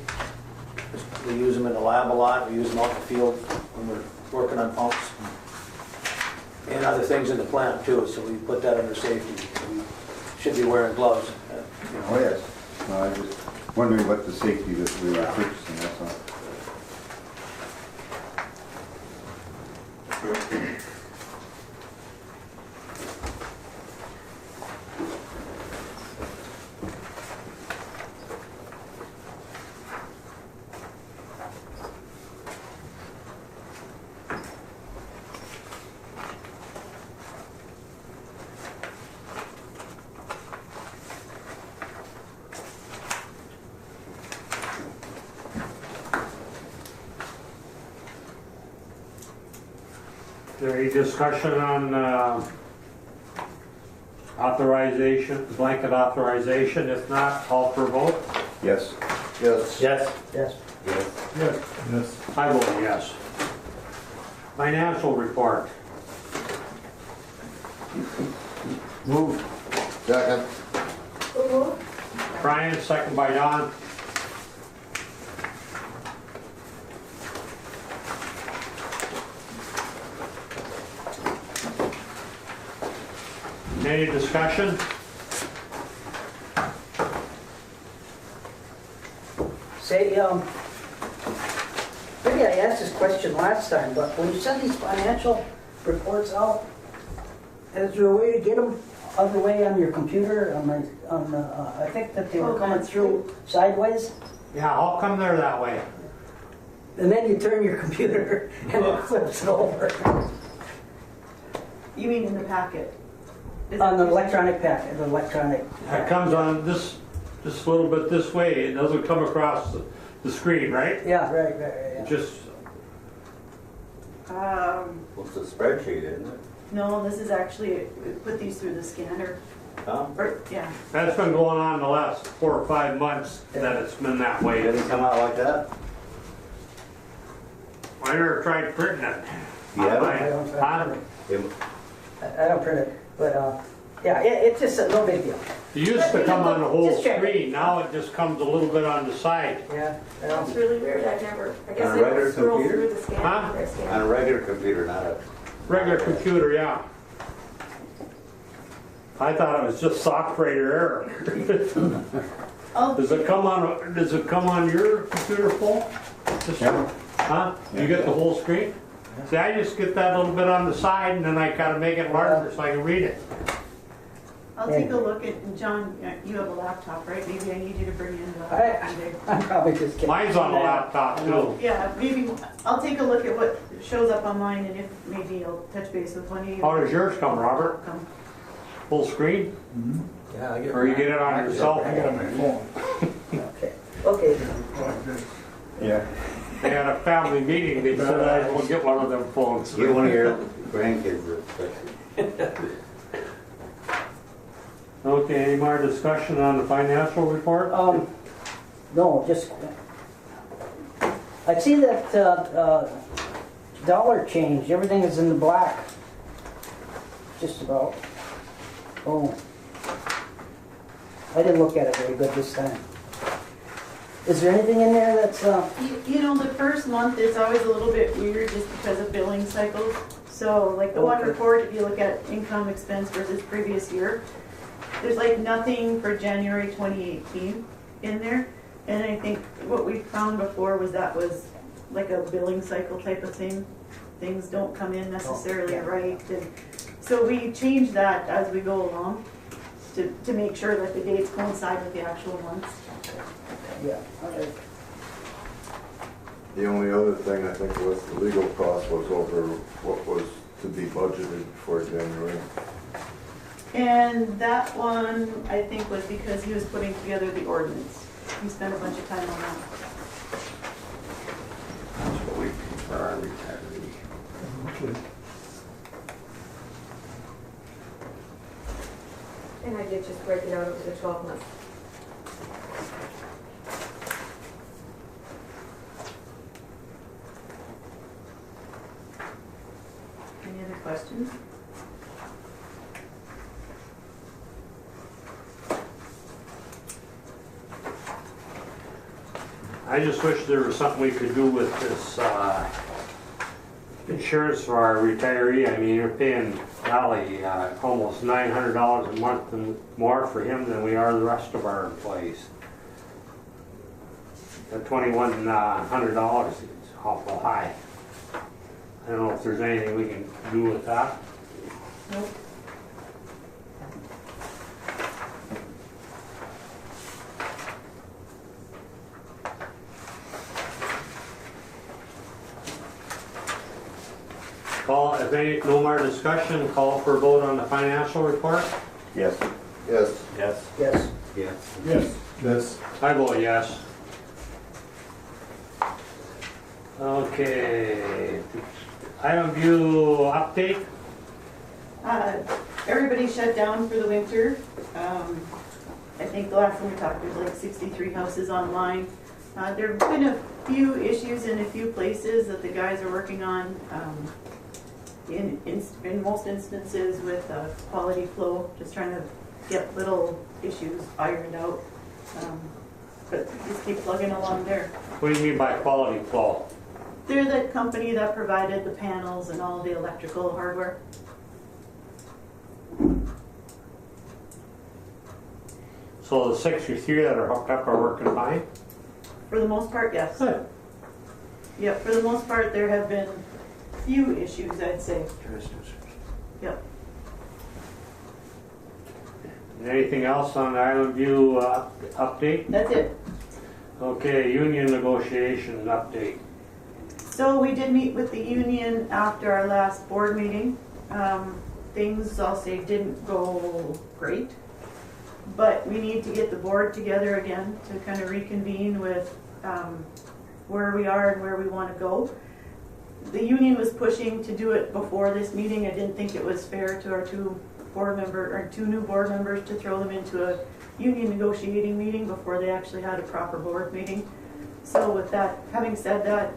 We use them in the lab a lot, we use them out in the field when we're working on pumps. And other things in the plant too, so we put that under safety. We should be wearing gloves. Oh, yes. No, I was wondering what the safety that we were purchasing, that's all. Is there any discussion on authorization, blanket authorization? If not, call for vote. Yes. Yes. Yes. Yes. Yes. Yes. I vote yes. Financial report. Move. Second. Brian, second by Don. Any discussion? Say, maybe I asked this question last time, but when you send these financial reports out, is there a way to get them other way on your computer? I think that they were coming through sideways, Yeah, how come they're that way? and then you turn your computer and it flips it over. You mean in the packet? Is On the that- electronic packet, the electronic. It comes on this a little bit this way. It doesn't come across the screen, right? Yeah, right, yeah. Just, Well, it's a spreadsheet, isn't it? No, this is actually, we put these through the scanner. Huh? Or, yeah. that's been going on the last 4 or 5 months that it's been that It way. didn't come out like that? I never tried printing it. Yeah. I don't Huh? print It- it. I don't print it, but, yeah, it's just no big deal. It used to come on the whole Just check it. screen. Now it just comes a little bit on the side. Yeah. That's really weird, I guess On a I regular don't scroll computer? through the scan. Huh? or scan. On a regular computer, not a... Regular computer, yeah. I thought it was just operator error. I'll- Does it come on your computer full? Just- Yeah. Huh? You get the whole screen? See, I just get that little bit on the side and then I gotta make it larger so I can read it. I'll take a look at, John, you have a laptop, right? Maybe I need you to bring in the I- laptop. I'm probably just kidding. Mine's on the laptop too. Yeah, maybe, I'll take a look at what shows up online, and if, maybe I'll touch base with one of you. How does yours come, Robert? Come. Full screen? Yeah, I get. Or you get it on your cell I got phone? my phone. Okay, okay. Like this. Yeah. They had a family meeting, they said I will get one of them phones. Get one of your grandkids that... Okay, any more discussion on the financial report? No, just, I see that, dollar change, everything is in the black. Just about. Oh. I didn't look at it very good this time. Is there anything in there that's, You know, the first month is always a little bit weird just because of billing cycles. So like the one Okay. report, if you look at income expense versus previous year, there's like nothing for January 2018 in there. And I think what we found before was that was like a billing cycle type of thing. Things don't come in necessarily right. And so we change that as we go along to make sure that the dates coincide with the actual months. Yeah, all right. The only other thing I think was the legal cost was over what was to be budgeted for January. And that one, I think, was because he was putting together the ordinance. He spent a bunch of time on that. That's what we pay for our retiree. Okay. And I did just break it out over the 12 months. Any other questions? I just wish there was something we could do with this insurance for our retiree. I mean, you're paying golly, almost $900 a month and more for him than we are the rest of our employees. The $2,100 is awful high. I don't know if there's anything we can do with that. Nope. Call, if any, no more discussion, call for a vote on the financial report. Yes. Yes. Yes. Yes. Yes. Yes, that's, I vote yes. Okay. Item view update. Everybody shut down for the winter. I think the last time we talked, there's like 63 houses online. There have been a few issues in a few places that the guys are working on. In most instances with quality flow, just trying to get little issues ironed out. But just keep plugging along there. What do you mean by quality flow? They're the company that provided the panels and all the electrical hardware. So the 63 that are hooked up are working fine? For the most part, yes. Good. Yep, for the most part, there have been few issues, I'd say. Yep. Anything else on the Island View update? That's it. Okay, union negotiations update. So we did meet with the union after our last board meeting. Things, I'll say, didn't go great. But we need to get the board together again to kind of reconvene with where we are and where we want to go. The union was pushing to do it before this meeting. I didn't think it was fair to our two new board members to throw them into a union negotiating meeting before they actually had a proper board meeting. So with that, having said that,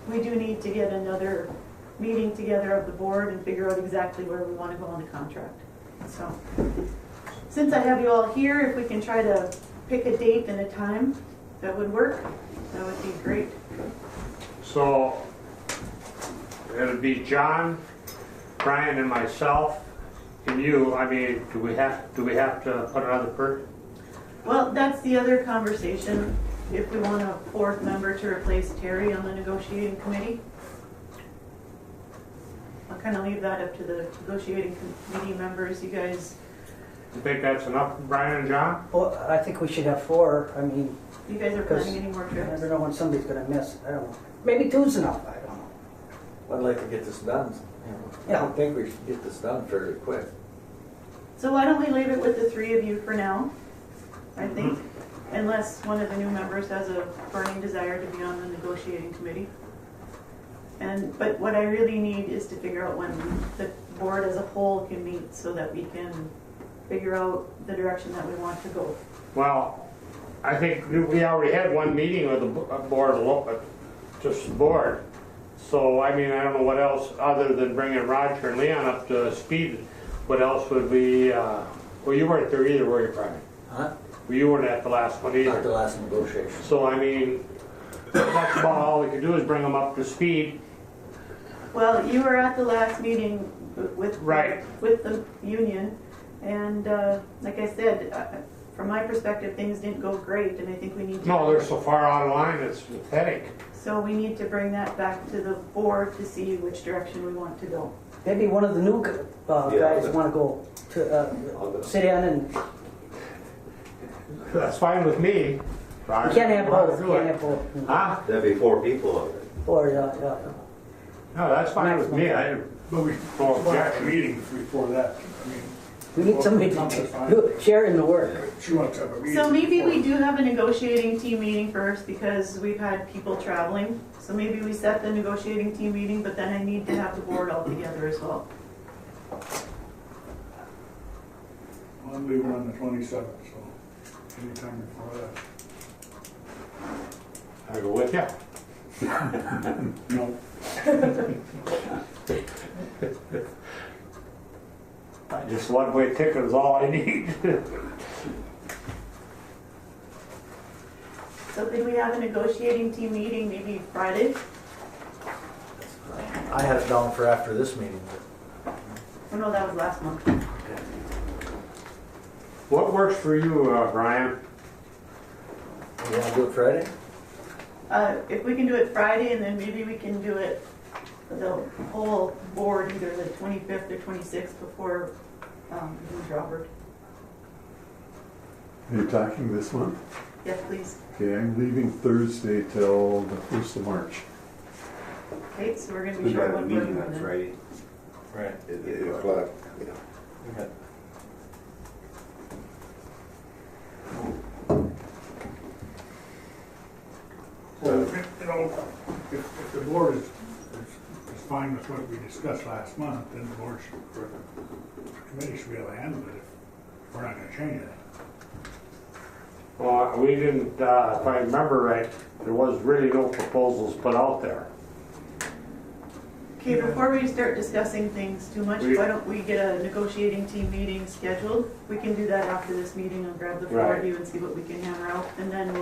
we do need to get another meeting together of the board and figure out exactly where we want to go on the contract. So since I have you all here, if we can try to pick a date and a time that would work, that would be great. So it would be John, Brian, and myself, and you. I mean, do we have to put another person? Well, that's the other conversation. If we want a fourth member to replace Terry on the negotiating committee. I'll kind of leave that up to the negotiating committee members. You guys, You think that's enough, Brian and John? Well, I think we should have 4. I mean, you guys are planning any more I trips? never know when somebody's gonna miss. I don't know. Maybe 2's enough. I don't know. I'd like to get this done. I don't think we should get this done fairly quick. So why don't we leave it with the 3 of you for now? I think, unless one of the new members has a burning desire to be on the negotiating committee. But what I really need is to figure out when the board as a whole can meet so that we can figure out the direction that we want to go. Well, I think we already had one meeting with the board, just the board. So, I mean, I don't know what else, other than bringing Roger and Leon up to speed, what else would we, well, you weren't there either, were you, Brian? Huh? Well, you weren't at the last one Not the either. last negotiation. So, I mean, that's about all we could do is bring them up to speed. Well, you were at the last meeting with Right. with the union, And like I said, from my perspective, things didn't go great, and I think we need to. No, they're so far out of line, it's pathetic. So we need to bring that back to the board to see which direction we want to go. Maybe one of the new guys want to go to sit in and, you That's fine with me. can't have both, you can't have both. Huh? There'd be 4 people over there. Or, yeah. No, that's fine with me. I But we don't should have object. meetings before that. I mean, We need somebody to share in the work. she wants to have a meeting. So maybe before. we do have a negotiating team meeting first because we've had people traveling. So maybe we set the negotiating team meeting, but then I need to have the board all together as well. I'm leaving on the 27th, so anytime before that. I go with you. No, Just one-way ticket is all I need. So could we have a negotiating team meeting maybe Friday? I had it down for after this meeting. Oh no, that was last month. What works for you, Brian? You wanna do it Friday? If we can do it Friday, and then maybe we can do it, the whole board, either the 25th or 26th before Robert. Are you talking this month? Yes, please. Okay, I'm leaving Thursday till the 1st of March. Okay, so we're gonna be We short got a one meeting for on then. Friday. Right. At 8 o'clock. Okay. well, you know, if the board is fine with what we discussed last month, then the board should, or the committee should be able to handle it if we're not gonna change it. Well, we didn't, if I remember right, there was really no proposals put out there. Okay, before we start discussing things too much, why don't we get a negotiating team meeting scheduled? We can do that after this meeting. I'll grab the four of you and see what we can hammer out, and then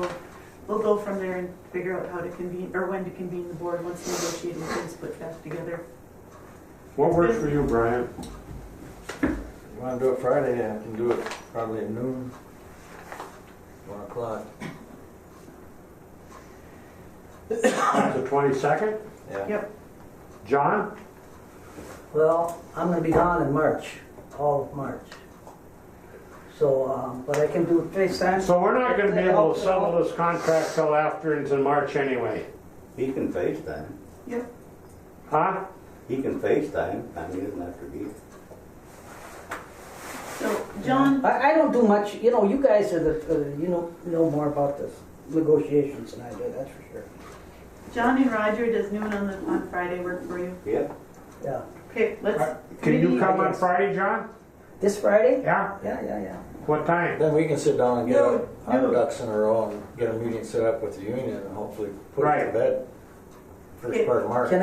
we'll go from there and figure out how to convene, or when to convene the board once the negotiating team's put back together. What works for you, Brian? You wanna do it Friday? I can do it probably at noon, 1 o'clock. The 22nd? Yeah. Yep. John? Well, I'm gonna be gone in March, all of March. So, but I can do FaceTime. So we're not gonna be able to settle this contract till after into March anyway. He can FaceTime. Yep. Huh? He can FaceTime. I mean, he doesn't have to be. So, John, I don't do much, you know, you guys are the, you know more about this negotiations than I do, that's for sure. John and Roger, does noon on Friday work for you? Yeah. Yeah. Okay, let's. Can you maybe- come on Friday, John? This Friday? Yeah? Yeah. What time? Then we can sit down and get No, our no. ducks in a row and get a meeting set up with the union and hopefully put it Right. to bed. First Okay. part of March. Can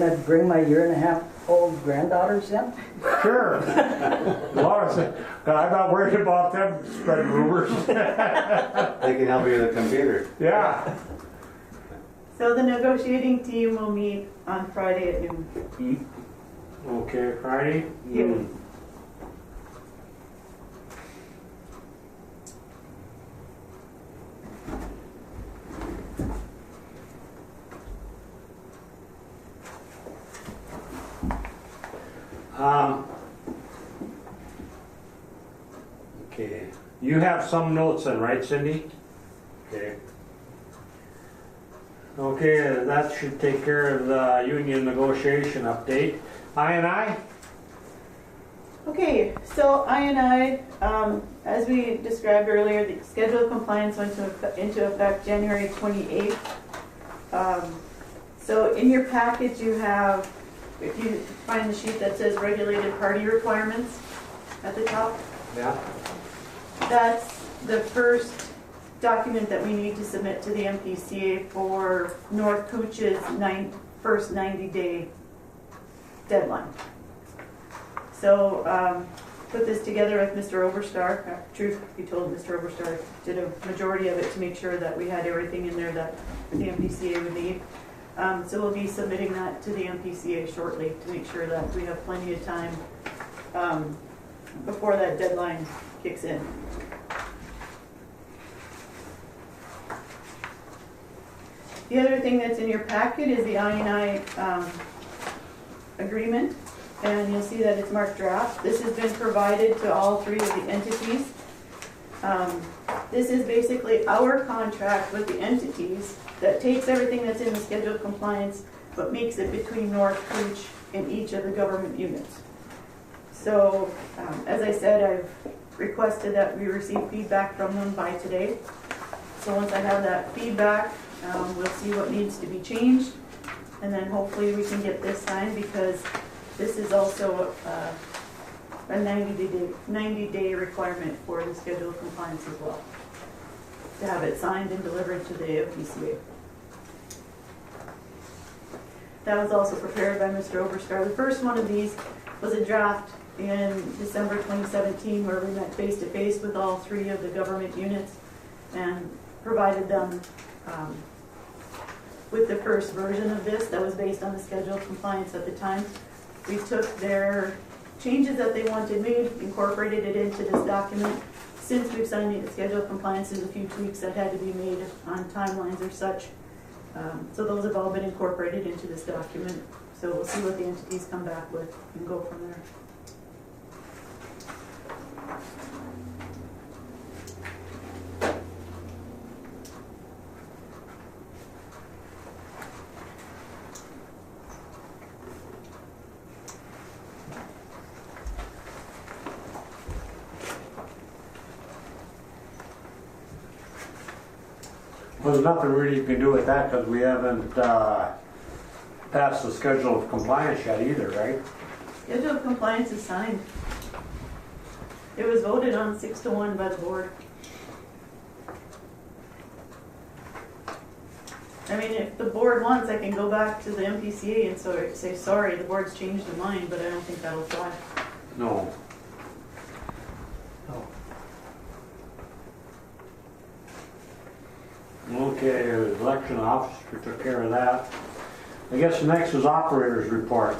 I bring my 1.5-year-old granddaughters in? Sure. Laura said, I'm not worried about them spreading rumors. They can help you with the computer. Yeah. So the negotiating team will meet on Friday at noon. Okay, Friday? Yeah. Okay. You have some notes in, right, Cindy? Okay. Okay, that should take care of the union negotiation update. I. Okay, so I, as we described earlier, the schedule of compliance went into effect January 28th. So in your package you have, if you find the sheet that says regulated party requirements at the top, Yeah. that's the first document that we need to submit to the MPCA for North Cooch's first 90-day deadline. So put this together with Mr. Oberstar. Truth be told, Mr. Oberstar did a majority of it to make sure that we had everything in there that the MPCA would need. So we'll be submitting that to the MPCA shortly to make sure that we have plenty of time before that deadline kicks in. The other thing that's in your packet is the I&I agreement, and you'll see that it's marked draft. This has been provided to all three of the entities. This is basically our contract with the entities that takes everything that's in the schedule of compliance but makes it between North Cooch and each of the government units. So, as I said, I've requested that we receive feedback from them by today. So once I have that feedback, we'll see what needs to be changed, and then hopefully we can get this signed, because this is also a 90-day requirement for the schedule of compliance as well, to have it signed and delivered to the MPCA. That was also prepared by Mr. Oberstar. The first one of these was a draft in December 2017, where we met face-to-face with all three of the government units and provided them with the first version of this that was based on the schedule of compliance at the time. We took their changes that they wanted made, incorporated it into this document. Since we've signed the schedule of compliance, there's a few tweaks that had to be made on timelines or such. So those have all been incorporated into this document. So we'll see what the entities come back with and go from there. Well, there's nothing really you can do with that, because we haven't passed the schedule of compliance yet either, right? Schedule of compliance is signed. It was voted on 6-1 by the board. I mean, if the board wants, I can go back to the MPCA and say, sorry, the board's changed their mind, but I don't think that'll fly. No. Okay, election officer, we took care of that. I guess next is operators report.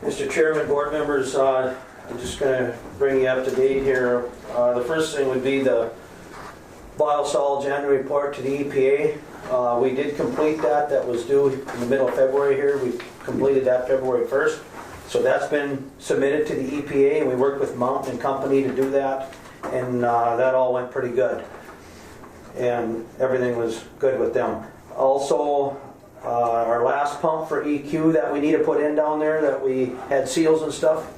Mr. Chairman, board members, I'm just going to bring you up to date here. The first thing would be the biosolids annual report to the EPA. We did complete that. That was due in the middle of February here. We completed that February 1st. So that's been submitted to the EPA, and we worked with Mountain and Company to do that, and that all went pretty good. And everything was good with them. Also, our last pump for EQ that we need to put in down there, that we had seals and stuff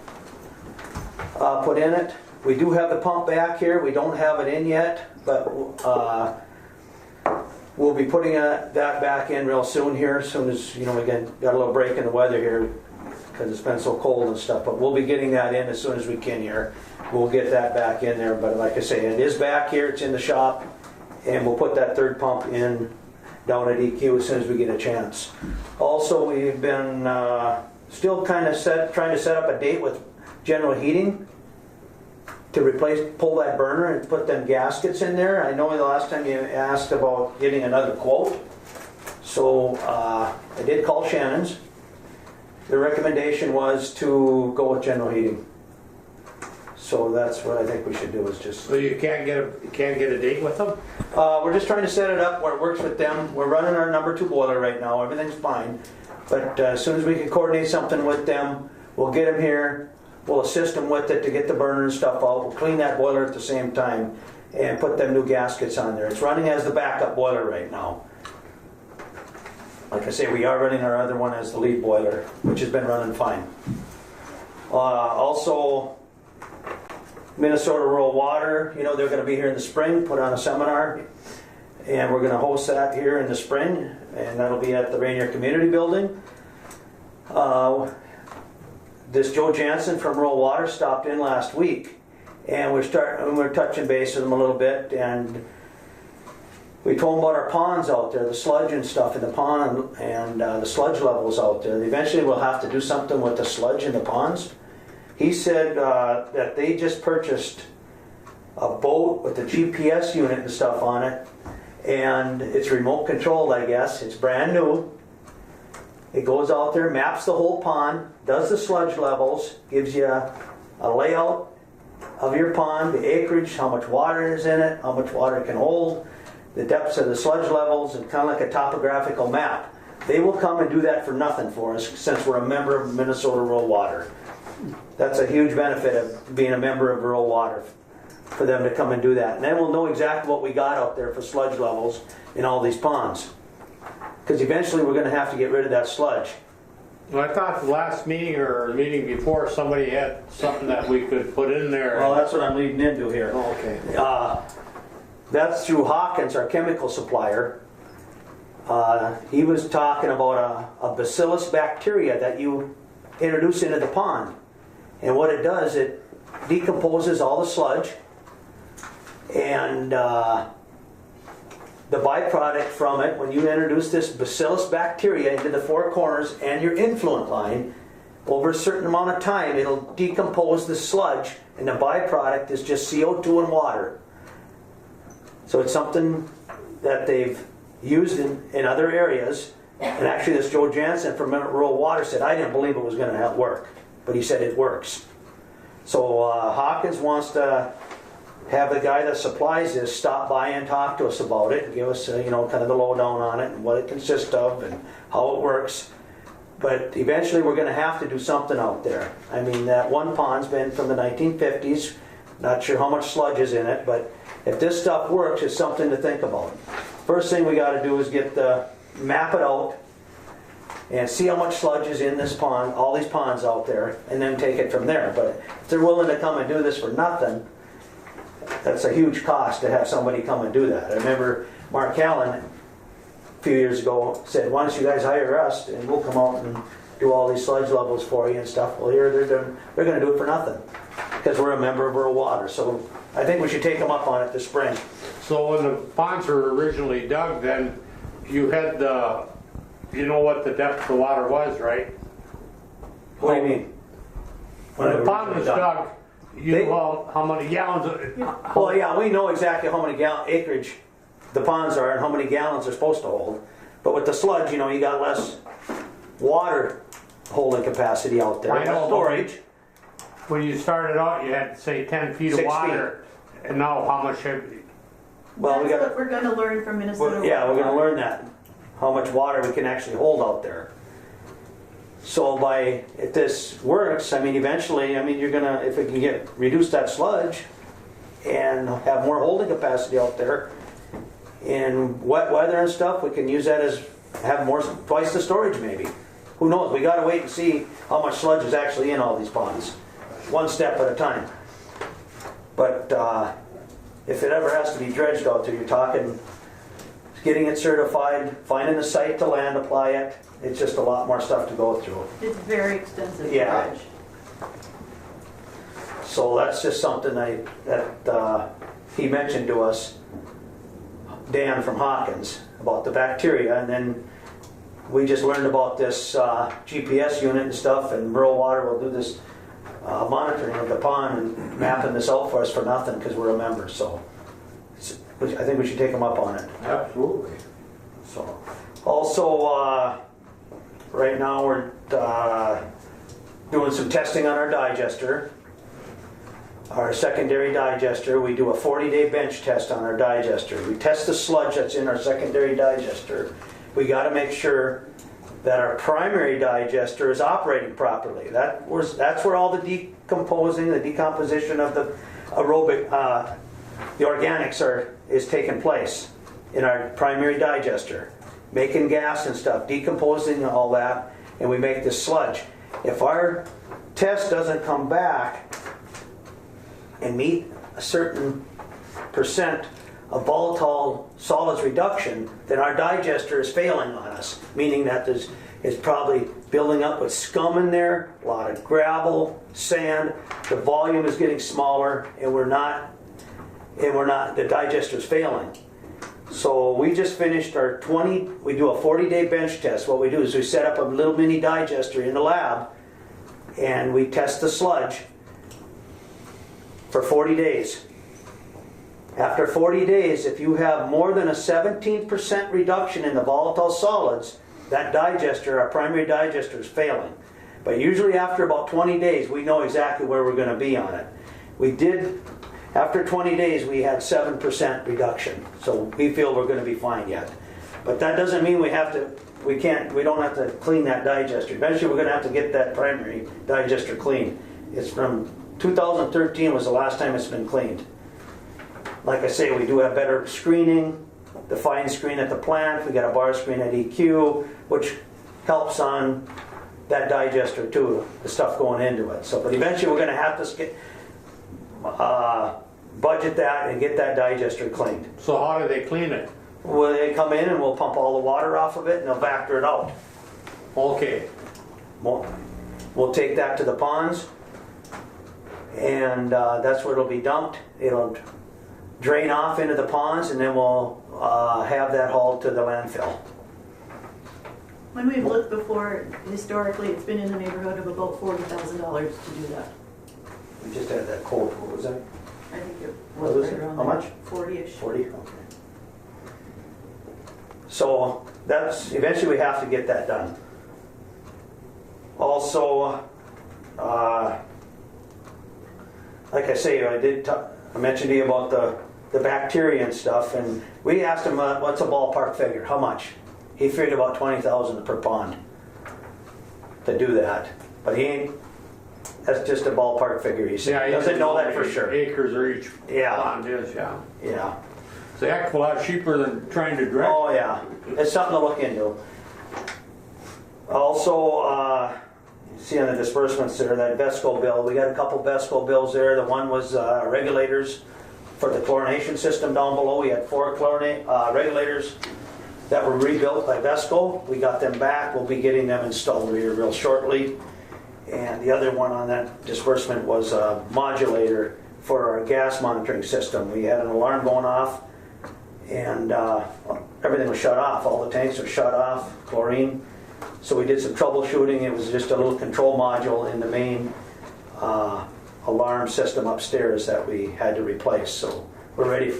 put in it. We do have the pump back here. We don't have it in yet, but we'll be putting that back in real soon here, as soon as, you know, we got a little break in the weather here because it's been so cold and stuff. But we'll be getting that in as soon as we can here. We'll get that back in there. But like I say, it is back here. It's in the shop. And we'll put that third pump in down at EQ as soon as we get a chance. Also, we've been still kind of trying to set up a date with General Heating to pull that burner and put them gaskets in there. I know the last time you asked about getting another quote. So I did call Shannon's. The recommendation was to go with General Heating. So that's what I think we should do, is just... So you can't get a date with them? We're just trying to set it up where it works with them. We're running our number 2 boiler right now. Everything's fine. But as soon as we can coordinate something with them, we'll get them here. We'll assist them with it to get the burner and stuff out. We'll clean that boiler at the same time and put them new gaskets on there. It's running as the backup boiler right now. Like I say, we are running our other one as the lead boiler, which has been running fine. Also, Minnesota Rural Water, you know, they're going to be here in the spring, put on a seminar, and we're going to host that here in the spring, and that'll be at the Rainier Community Building. This Joe Jansen from Rural Water stopped in last week, and we're touching base with him a little bit, and we told him about our ponds out there, the sludge and stuff in the pond, and the sludge levels out there. Eventually we'll have to do something with the sludge in the ponds. He said that they just purchased a boat with a GPS unit and stuff on it, and it's remote controlled, I guess. It's brand new, It goes out there, maps the whole pond, does the sludge levels, gives you a layout of your pond, the acreage, how much water is in it, how much water it can hold, the depths of the sludge levels, and kind of like a topographical map. They will come and do that for nothing for us since we're a member of Minnesota Rural Water. That's a huge benefit of being a member of Rural Water, for them to come and do that. And then we'll know exactly what we got out there for sludge levels in all these ponds. Because eventually we're going to have to get rid of that sludge. Well, I thought the last meeting or meeting before, somebody had something that we could put in there. Well, that's what I'm leading into here. Oh, okay. That's through Hawkins, our chemical supplier. He was talking about a bacillus bacteria that you introduce into the pond. And what it does, it decomposes all the sludge, and the byproduct from it, when you introduce this bacillus bacteria into the four corners and your influent line, over a certain amount of time it'll decompose the sludge, and the byproduct is just CO2 and water. So it's something that they've used in other areas, and actually this Joe Jansen from Rural Water said, I didn't believe it was going to work, but he said it works. So Hawkins wants to have the guy that supplies this stop by and talk to us about it and give us kind of the lowdown on it and what it consists of and how it works. But eventually we're going to have to do something out there. I mean, that one pond's been from the 1950s, not sure how much sludge is in it, but if this stuff works, it's something to think about. First thing we got to do is map it out and see how much sludge is in this pond, all these ponds out there, and then take it from there. But if they're willing to come and do this for nothing, that's a huge cost to have somebody come and do that. I remember Mark Allen a few years ago said, why don't you guys hire us and we'll come out and do all these sludge levels for you and stuff. Well, here they're going to do it for nothing because we're a member of Rural Water. So I think we should take them up on it this spring. So when the ponds were originally dug, then you had you know what the depth of the water was, right? What do you mean? When the pond was dug, you know how many gallons? Well, yeah, we know exactly how many acreage the ponds are and how many gallons they're supposed to hold. But with the sludge, you got less water holding capacity out there. I know, storage. When you started out, you had, say, 10 feet of 6 water. And now how much have you? Well, That's what we're going to learn from Minnesota. Yeah, we're going to learn that. How much water we can actually hold out there. So if this works, eventually, you're going to, if we can reduce that sludge and have more holding capacity out there in wet weather and stuff, we can use that have twice the storage maybe. Who knows? We got to wait and see how much sludge is actually in all these ponds. One step at a time. But if it ever has to be dredged out there, you're talking getting it certified, finding the site to land apply it. It's just a lot more stuff to go through. It's very extensive to Yeah. dredge. So that's just something that he mentioned to us, Dan from Hawkins, about the bacteria. And then we just learned about this GPS unit and stuff, and Rural Water will do this monitoring of the pond and mapping this out for us for nothing because we're a member. So I think we should take them up on it. Absolutely. So, also, right now we're doing some testing on our digester. Our secondary digester, we do a 40-day bench test on our digester. We test the sludge that's in our secondary digester. We got to make sure that our primary digester is operating properly. That's where all the decomposition of the aerobic, the organics is taking place in our primary digester, making gas and stuff, decomposing all that, and we make this sludge. If our test doesn't come back and meet a certain percent of volatile solids reduction, then our digester is failing on us, meaning that it's probably building up with scum in there, a lot of gravel, sand, the volume is getting smaller, and the digester's failing. So we just finished we do a 40-day bench test. What we do is we set up a little mini digester in the lab and we test the sludge for 40 days. After 40 days, if you have more than a 17% reduction in the volatile solids, that digester, our primary digester is failing. But usually after about 20 days, we know exactly where we're gonna be on it. We did, after 20 days, we had 7% reduction. So we feel we're gonna be fine yet. But that doesn't mean we don't have to clean that digester. Eventually, we're gonna have to get that primary digester cleaned. It's from 2013 was the last time it's been cleaned. Like I say, we do have better screening, the fine screen at the plant, we got a bar screen at EQ, which helps on that digester too, the stuff going into it. So, but eventually we're gonna have to budget that and get that digester cleaned. So how do they clean it? Well, they come in and we'll pump all the water off of it and they'll factor it out. Okay. We'll take that to the ponds and that's where it'll be dumped. It'll drain off into the ponds and then we'll have that hauled to the landfill. When we've looked before, historically, it's been in the neighborhood of about $40,000 to do that. We just had that quote, what was that? I think it What was was right it? around How there. much? 40-ish. 40, okay. So that's, eventually we have to get that done. Also, like I say, I mentioned to you about the bacteria and stuff, and we asked him, what's a ballpark figure, how much? He figured about 20,000 per pond to do that, but he ain't, that's just a ballpark figure, he said. He doesn't know that for sure. Acres or each Yeah. pond is, yeah. Yeah. It's a heck of a lot cheaper than trying to direct. Oh, yeah. It's something to look into. Also, you see on the disbursements there, that Vesco bill, we got a couple Vesco bills there. The one was regulators for the chlorination system down below. We had 4 regulators that were rebuilt by Vesco. We got them back. We'll be getting them installed here real shortly. And the other one on that disbursement was a modulator for our gas monitoring system. We had an alarm going off and everything was shut off. All the tanks were shut off, chlorine. So we did some troubleshooting. It was just a little control module in the main alarm system upstairs that we had to replace. So we're ready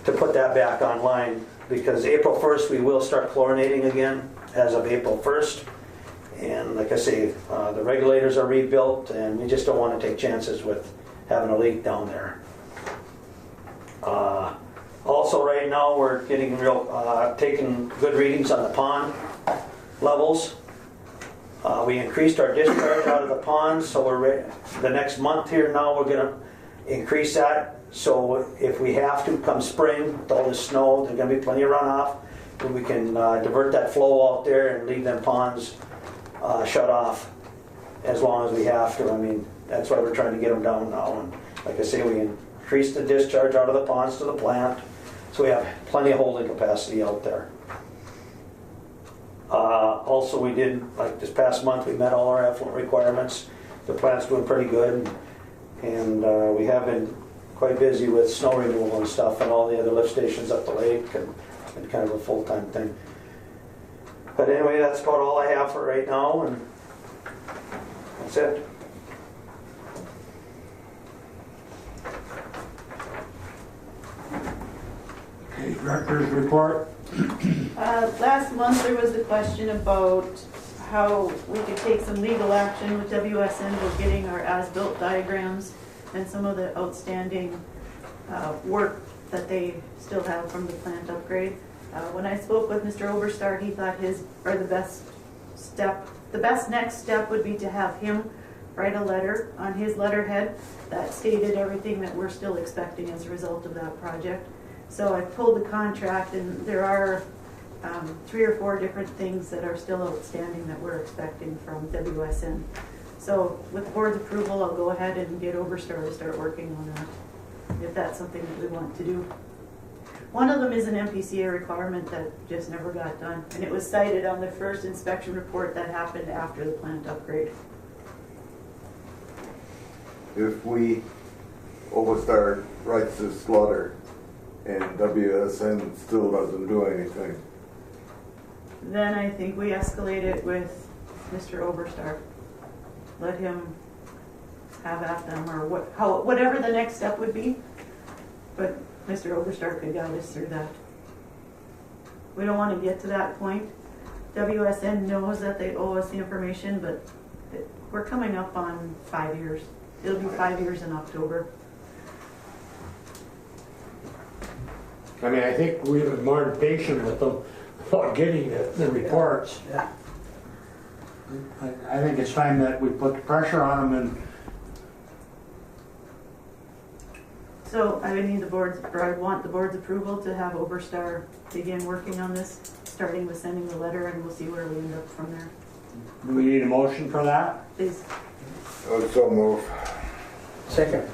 to put that back online because April 1st we will start chlorinating again as of April 1st. And like I say, the regulators are rebuilt and we just don't want to take chances with having a leak down there. Also right now we're getting taking good readings on the pond levels. We increased our discharge out of the ponds, so we're ready. The next month here now we're going to increase that. So if we have to come spring, with all this snow, there's going to be plenty of runoff, and we can divert that flow out there and leave them ponds shut off as long as we have to. I mean, that's why we're trying to get them down now. And like I say, we increased the discharge out of the ponds to the plant, so we have plenty of holding capacity out there. Also, we did, like this past month, we met all our effluent requirements. The plant's doing pretty good, and we have been quite busy with snow removal and stuff and all the other lift stations up the lake, and been kind of a full-time thing. But anyway, that's about all I have for right now, and that's it. Okay, director's report. Last month, there was a question about how we could take some legal action with WSN with getting our as-built diagrams and some of the outstanding work that they still have from the plant upgrade. When I spoke with Mr. Oberstar, he thought the best next step would be to have him write a letter on his letterhead that stated everything that we're still expecting as a result of that project. So I pulled the contract, and there are 3 or 4 different things that are still outstanding that we're expecting from WSN. So with the board's approval, I'll go ahead and get Oberstar to start working on that, if that's something that we want to do. One of them is an MPCA requirement that just never got done, and it was cited on the first inspection report that happened after the plant upgrade. If Oberstar writes this letter and WSN still doesn't do anything, Then I think we escalate it with Mr. Oberstar. Let him have at them, or whatever the next step would be. But Mr. Oberstar could guide us through that. We don't want to get to that point, WSN knows that they owe us the information, but we're coming up on 5 years. It'll be 5 years in October. I mean, I think we were more patient with them about getting the reports. Yeah. I think it's time that we put the pressure on them and So I would need the board's, or I want the board's approval to have Overstar begin working on this, starting with sending the letter, and we'll see where we end up from there. do we need a motion for that? Please. So move. Second.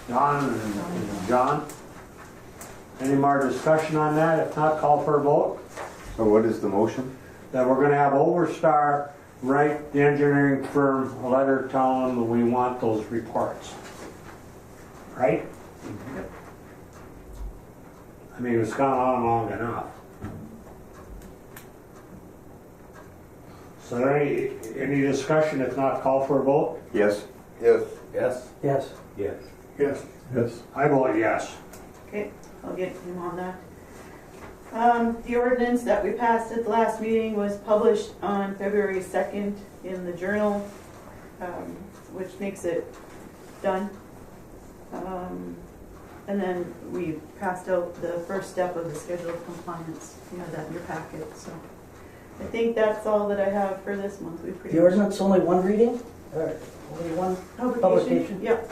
Don and John? Any more discussion on that? If not, call for a vote. So what is the motion? That we're gonna have Overstar write the engineering firm a letter telling them we want those reports. Right? I mean, it's gone on long enough. So any discussion? If not, call for a vote? Yes? Yes. Yes? Yes. Yes. Yes. Yes. I vote yes. Okay, I'll get him on that. The ordinance that we passed at the last meeting was published on February 2nd in the Journal, which makes it done. And then we passed out the first step of the schedule of compliance. You have that in your packet, so. I think that's all that I have for this month. We pretty The much- ordinance only one reading? Or only one publication? Yep.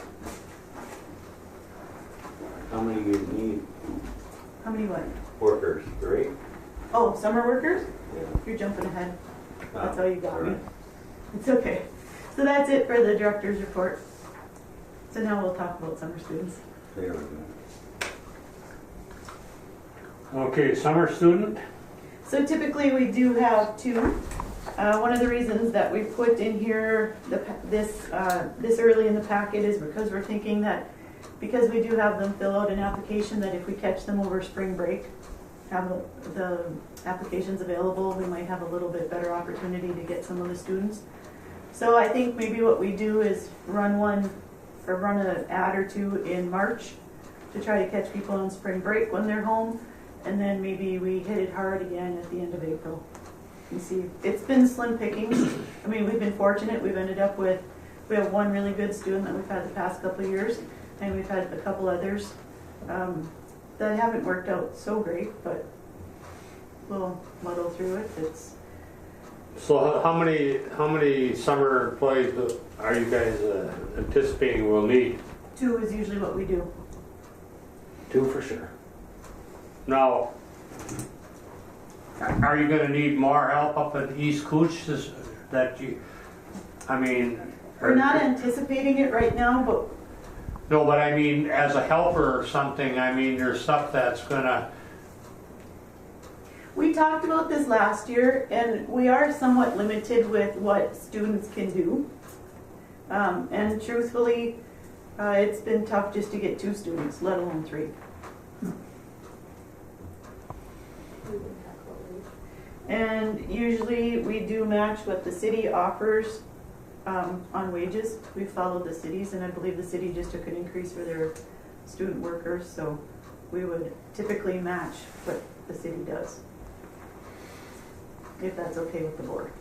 How many you need How many what? workers? 3? Oh, summer workers? Yeah. You're jumping ahead. That's Oh, how you got me. alright. It's okay. So that's it for the director's report. So now we'll talk about summer students. There we go. Okay, summer student? So typically we do have 2. One of the reasons that we put in here this early in the packet is because we're thinking that because we do have them fill out an application, that if we catch them over spring break, have the applications available, we might have a little bit better opportunity to get some of the students. So I think maybe what we do is run an ad or 2 in March to try to catch people on spring break when they're home, and then maybe we hit it hard again at the end of April. You see, it's been slim pickings. I mean, we've been fortunate. We've ended up with, we have one really good student that we've had the past couple of years, and we've had a couple others that haven't worked out so great, but we'll muddle through it. So how many summer employees are you guys anticipating we'll need? 2 is usually what we do. 2 for sure. Now, are you gonna need more help up at East Cooch We're not anticipating it right now, but No, but I mean, as a helper or something, I mean, there's stuff that's gonna, we talked about this last year, and we are somewhat limited with what students can do. And truthfully, it's been tough just to get 2 students, let alone 3. And usually we do match what the city offers on wages. We followed the cities, and I believe the city just took an increase for their student workers, so we would typically match what the city does, if that's okay with the board.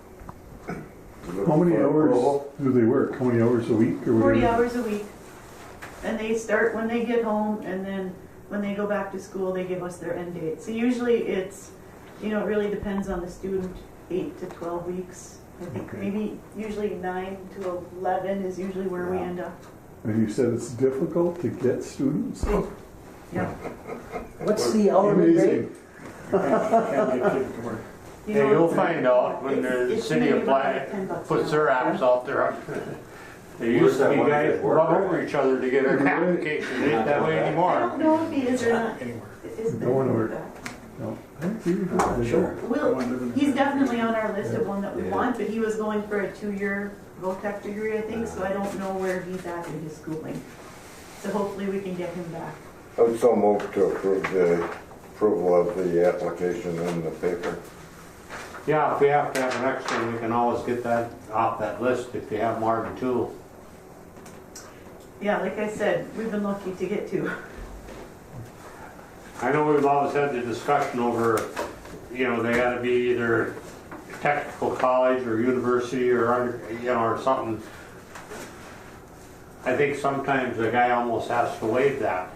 How many hours do they work? How many hours a week? Or 40 whatever? hours a week. And they start when they get home, and then when they go back to school, they give us their end date. So usually it's, it really depends on the student, 8 to 12 weeks. I think maybe usually 9 to 11 is usually where we end up. And you said it's difficult to get students? Yeah. What's the hourly rate? Amazing. yeah, you'll find out when the it's city maybe apply, about $10 puts an their hour. apps out there. They used to be guys run over each other to get an application, it ain't that way I anymore. don't know if he is or not. Is No one would. that. No. I think you- Sure. He's definitely on our list of one that we want, but he was going for a 2-year VOTEC degree, I think, so I don't know where he's at in his schooling. So hopefully we can get him back. I would so move to approve the approval of the application in the paper. Yeah, if we have to have an extra, we can always get that off that list if you have more than 2. Yeah, like I said, we've been lucky to get 2. I know we've always had the discussion over you know, they gotta be either technical college or university or under, you know, or something. I think sometimes the guy almost has to waive that.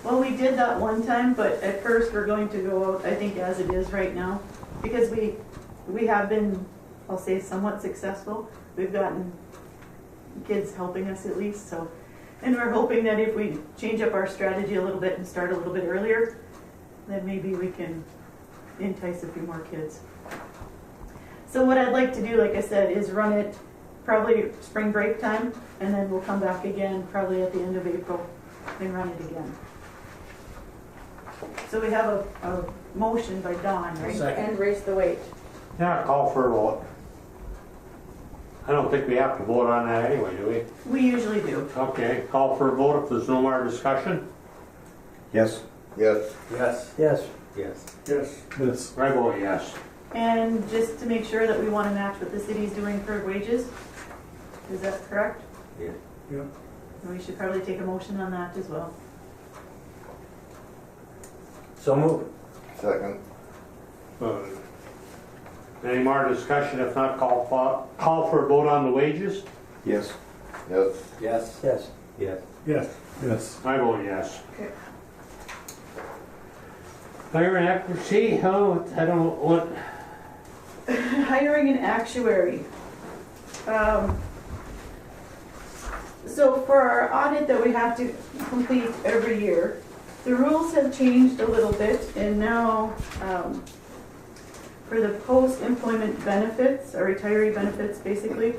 Well, we did that one time, but at first we're going to go out, I think, as it is right now. Because we have been, I'll say, somewhat successful. We've gotten kids helping us at least, so. And we're hoping that if we change up our strategy a little bit and start a little bit earlier, then maybe we can entice a few more kids. So what I'd like to do, like I said, is run it probably spring break time, and then we'll come back again probably at the end of April and run it again. So we have a motion by Don, right? And raise the wage. Yeah, call for a vote. I don't think we have to vote on that anyway, do we? We usually do. Okay, call for a vote if there's no more discussion. Yes? Yes. Yes. Yes. Yes. Yes. Yes. I vote yes. And just to make sure that we want to match what the city's doing for wages, is that correct? Yeah. Yeah. We should probably take a motion on that as well. So move. Second. Any more discussion? If not, call for a vote on the wages. Yes. Yes. Yes. Yes. Yes. Yes. Yes. I vote yes. Okay. Hiring accuracy, oh, I don't know what, Hiring an actuary. So for our audit that we have to complete every year, the rules have changed a little bit, and now for the post-employment benefits, or retiree benefits basically,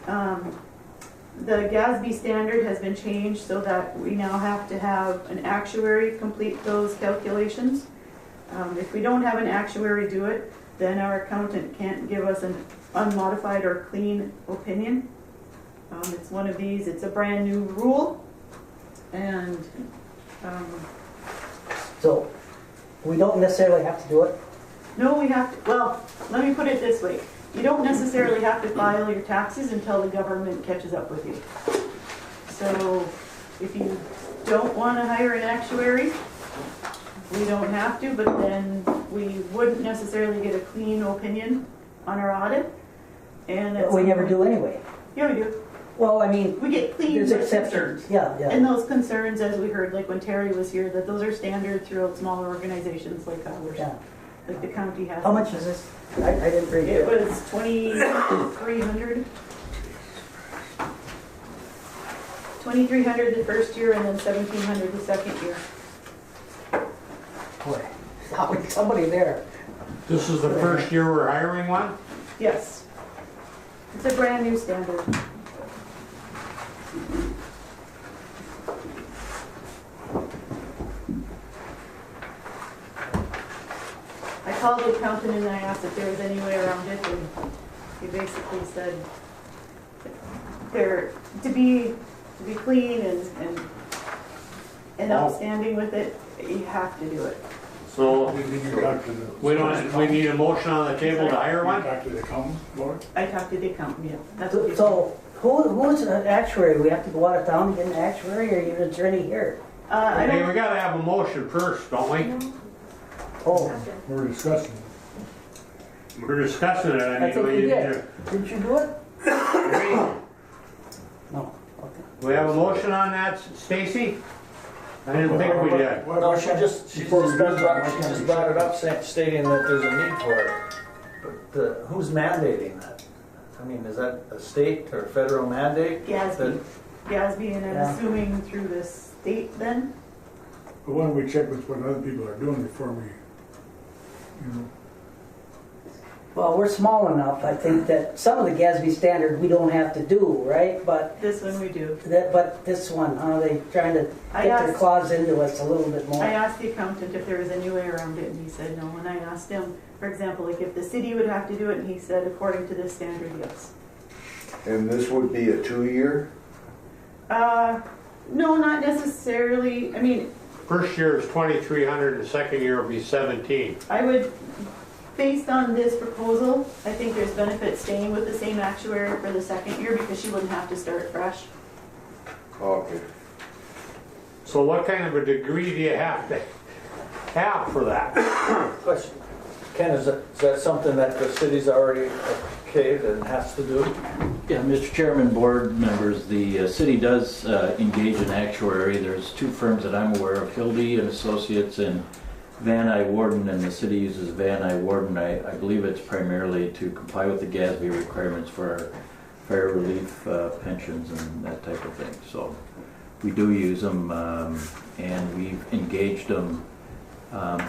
the GASB standard has been changed so that we now have to have an actuary complete those calculations. If we don't have an actuary do it, then our accountant can't give us an unmodified or clean opinion. It's one of these, it's a brand new rule, and So, we don't necessarily have to do it? no, we have to, well, let me put it this way. You don't necessarily have to file your taxes until the government catches up with you. So if you don't want to hire an actuary, we don't have to, but then we wouldn't necessarily get a clean opinion on our audit. And at We some never point- do anyway. Yeah, we do. Well, I mean, We get clean there's but exceptions. concerns. Yeah, And yeah, those concerns, as we heard, like when Terry was here, that those are standard throughout smaller organizations like ours, yeah. like the county has. How much is this? I didn't read It it. was 2,300. 2,300 the first year and then 1,700 the second year. Boy, always somebody there. this is the first year we're hiring one? Yes. It's a brand new standard. I called the accountant and I asked if there was any way around it, and he basically said there, to be clean and outstanding with it, you have to do it. So, Did you talk to the? we need a motion on the table to hire You one? talk to the accountant, Laura? I talked to the accountant, yeah. That's what he said. So, who's an actuary? We have to go out of town and get an actuary, or you're an attorney here? I Okay, we don't, gotta have a motion first, don't we? Oh, We're discussing. We're discussing it, I I mean, think we we did. Didn't you do it? No, okay. we have a motion on that, Stacy? I didn't think we did. No, she just brought it up stating that there's a need for it. But who's mandating that? I mean, is that a state or federal mandate? GASB. GASB, and I'm Yeah. assuming through the state then? But why don't we check with what other people are doing before we, you know, Well, we're small enough, I think, that some of the GASB standard we don't have to do, right? But This one we do. this one, they trying to I get their asked- claws into us a little bit more. I asked the accountant if there was any way around it, and he said no. And I asked him, for example, like if the city would have to do it, and he said according to this standard, yes. And this would be a 2-year? No, not necessarily. I mean, First year is 2,300, the second year will be 17. I would, based on this proposal, I think there's benefit staying with the same actuary for the second year because she wouldn't have to start fresh. Okay. So what kind of a degree do you have to have for that? Question. Ken, is that something that the city's already okayed and has to do? Yeah, Mr. Chairman, board members, the city does engage an actuary. There's two firms that I'm aware of, Hildy and Associates and Van I. Warden, and the city uses Van I. Warden. I believe it's primarily to comply with the GASB requirements for our fire relief pensions and that type of thing. So we do use them, and we've engaged them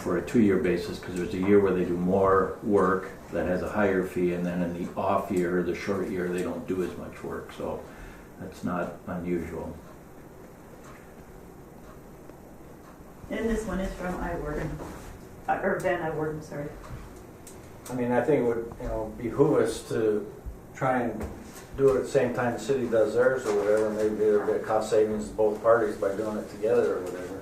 for a 2-year basis, because there's a year where they do more work that has a higher fee, and then in the off year, the short year, they don't do as much work. So that's not unusual. And this one is from I. Warden, or Van I. Warden, sorry. I mean, I think it would, behoove us to try and do it at the same time the city does theirs or whatever. Maybe there'll be a cost savings to both parties by doing it together or whatever.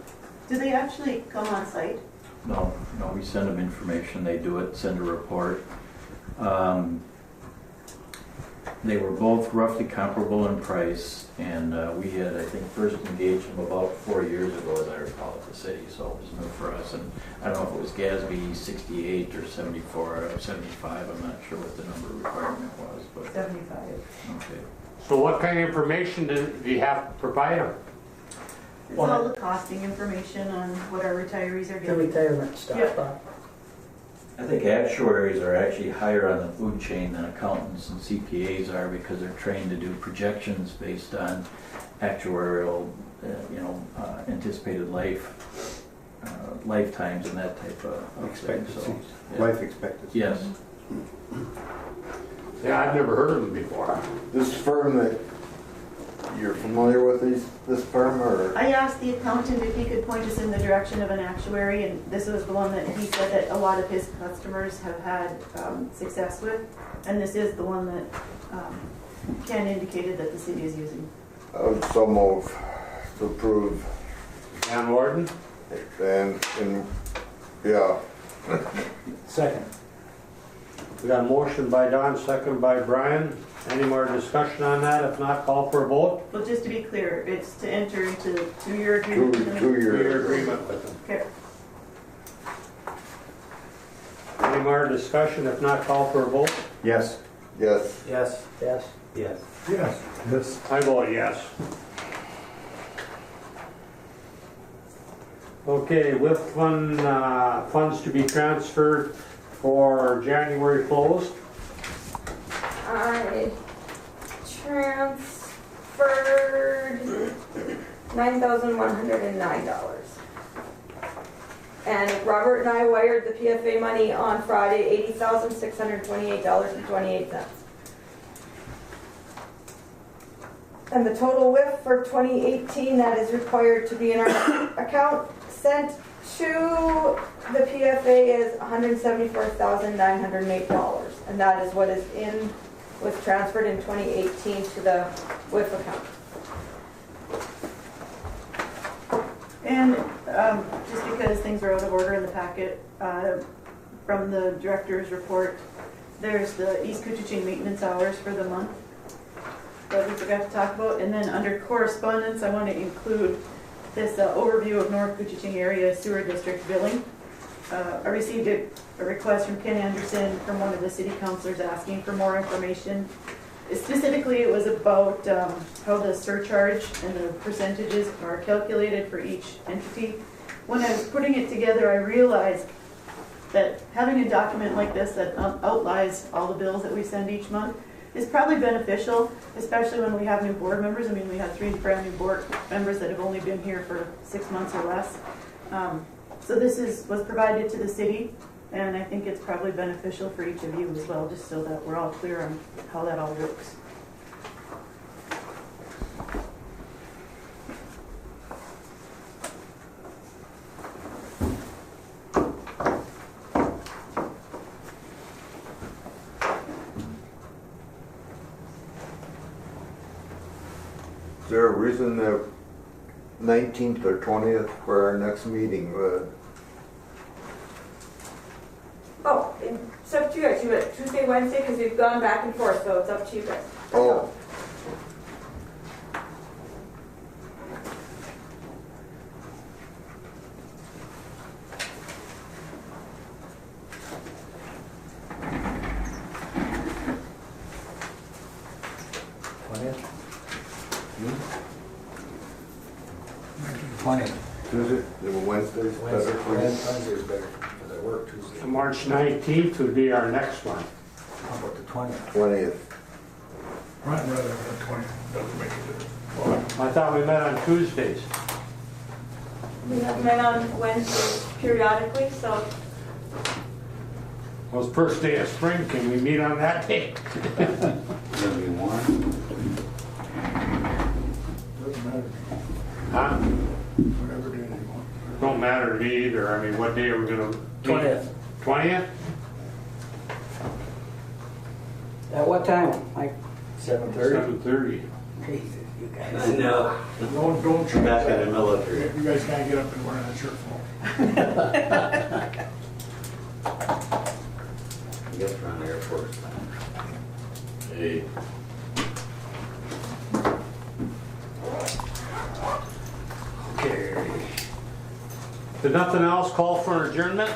Do they actually come on site? No, we send them information, they do it, send a report. They were both roughly comparable in price, and we had, I think, first engaged them about 4 years ago, as I recall, at the city, so it was new for us. And I don't know if it was GASB 68 or 74 or 75, I'm not sure what the number requirement was, but, 75. okay. So what kind of information do you have to provide them? It's all the costing information on what our retirees are The getting. retirement stuff. Yeah. I think actuaries are actually higher on the food chain than accountants and CPAs are, because they're trained to do projections based on actuarial, anticipated lifetimes and that type of thing. So, Expectancies, yeah. life expectancy. Yes. Yeah, I've never heard of them before. This firm that, you're familiar with this firm, or? I asked the accountant if he could point us in the direction of an actuary, and this was the one that he said that a lot of his customers have had success with, and this is the one that Ken indicated that the city is using. I would so move to approve, Van Warden? and, yeah. Second. We got a motion by Don, second by Brian. Any more discussion on that? If not, call for a vote. Well, just to be clear, it's to enter into the 2-year agreement. with them. Two-year. Agreement with them. Okay. Any more discussion? If not, call for a vote. Yes. Yes. Yes. Yes. Yes. Yes. Yes. I vote yes. Okay, with funds to be transferred for January close. I transferred $9,109. And Robert and I wired the PFA money on Friday, $80,628.28. And the total WIF for 2018 that is required to be in our account sent to the PFA is $174,908. And that is what was transferred in 2018 to the WIF account. And just because things are out of order in the packet, from the director's report, there's the East Koochiching maintenance hours for the month that we forgot to talk about. And then under correspondence, I want to include this overview of North Koochiching Area Sewer District billing. I received a request from Ken Anderson from one of the city councilors asking for more information. Specifically, it was about how the surcharge and the percentages are calculated for each entity. When I was putting it together, I realized that having a document like this that outlines all the bills that we send each month is probably beneficial, especially when we have new board members. I mean, we have 3 brand new board members that have only been here for 6 months or less. So this was provided to the city, and I think it's probably beneficial for each of you as well, just so that we're all clear on how that all works. Is there a reason the 19th or 20th for our next meeting? Oh, it's up to you guys. You want Tuesday, Wednesday, because we've gone back and forth, so it's up to you guys. Oh, 20th. Tuesday, Wednesday's better for you? Wednesday's better, because I work Tuesday. March 19th would be our next one. How about the 20th? 20th. Right, rather than the 20th, doesn't make a difference. Well, I thought we met on Tuesdays. We have met on Wednesdays periodically, so Well, it's first day of spring, can we meet on that day? Whatever you want. doesn't matter to me, Huh? whatever day you want. Don't matter to me either, I mean, what day are we gonna? meet? 20th. 20th? At what time? Like, 7:30? 7:30. Jesus, you guys. I know. Don't change Back in the that. military. You guys can't get up and wear that shirt full. I guess we're on Air Force. Hey. Okay. If nothing else, call for adjournment?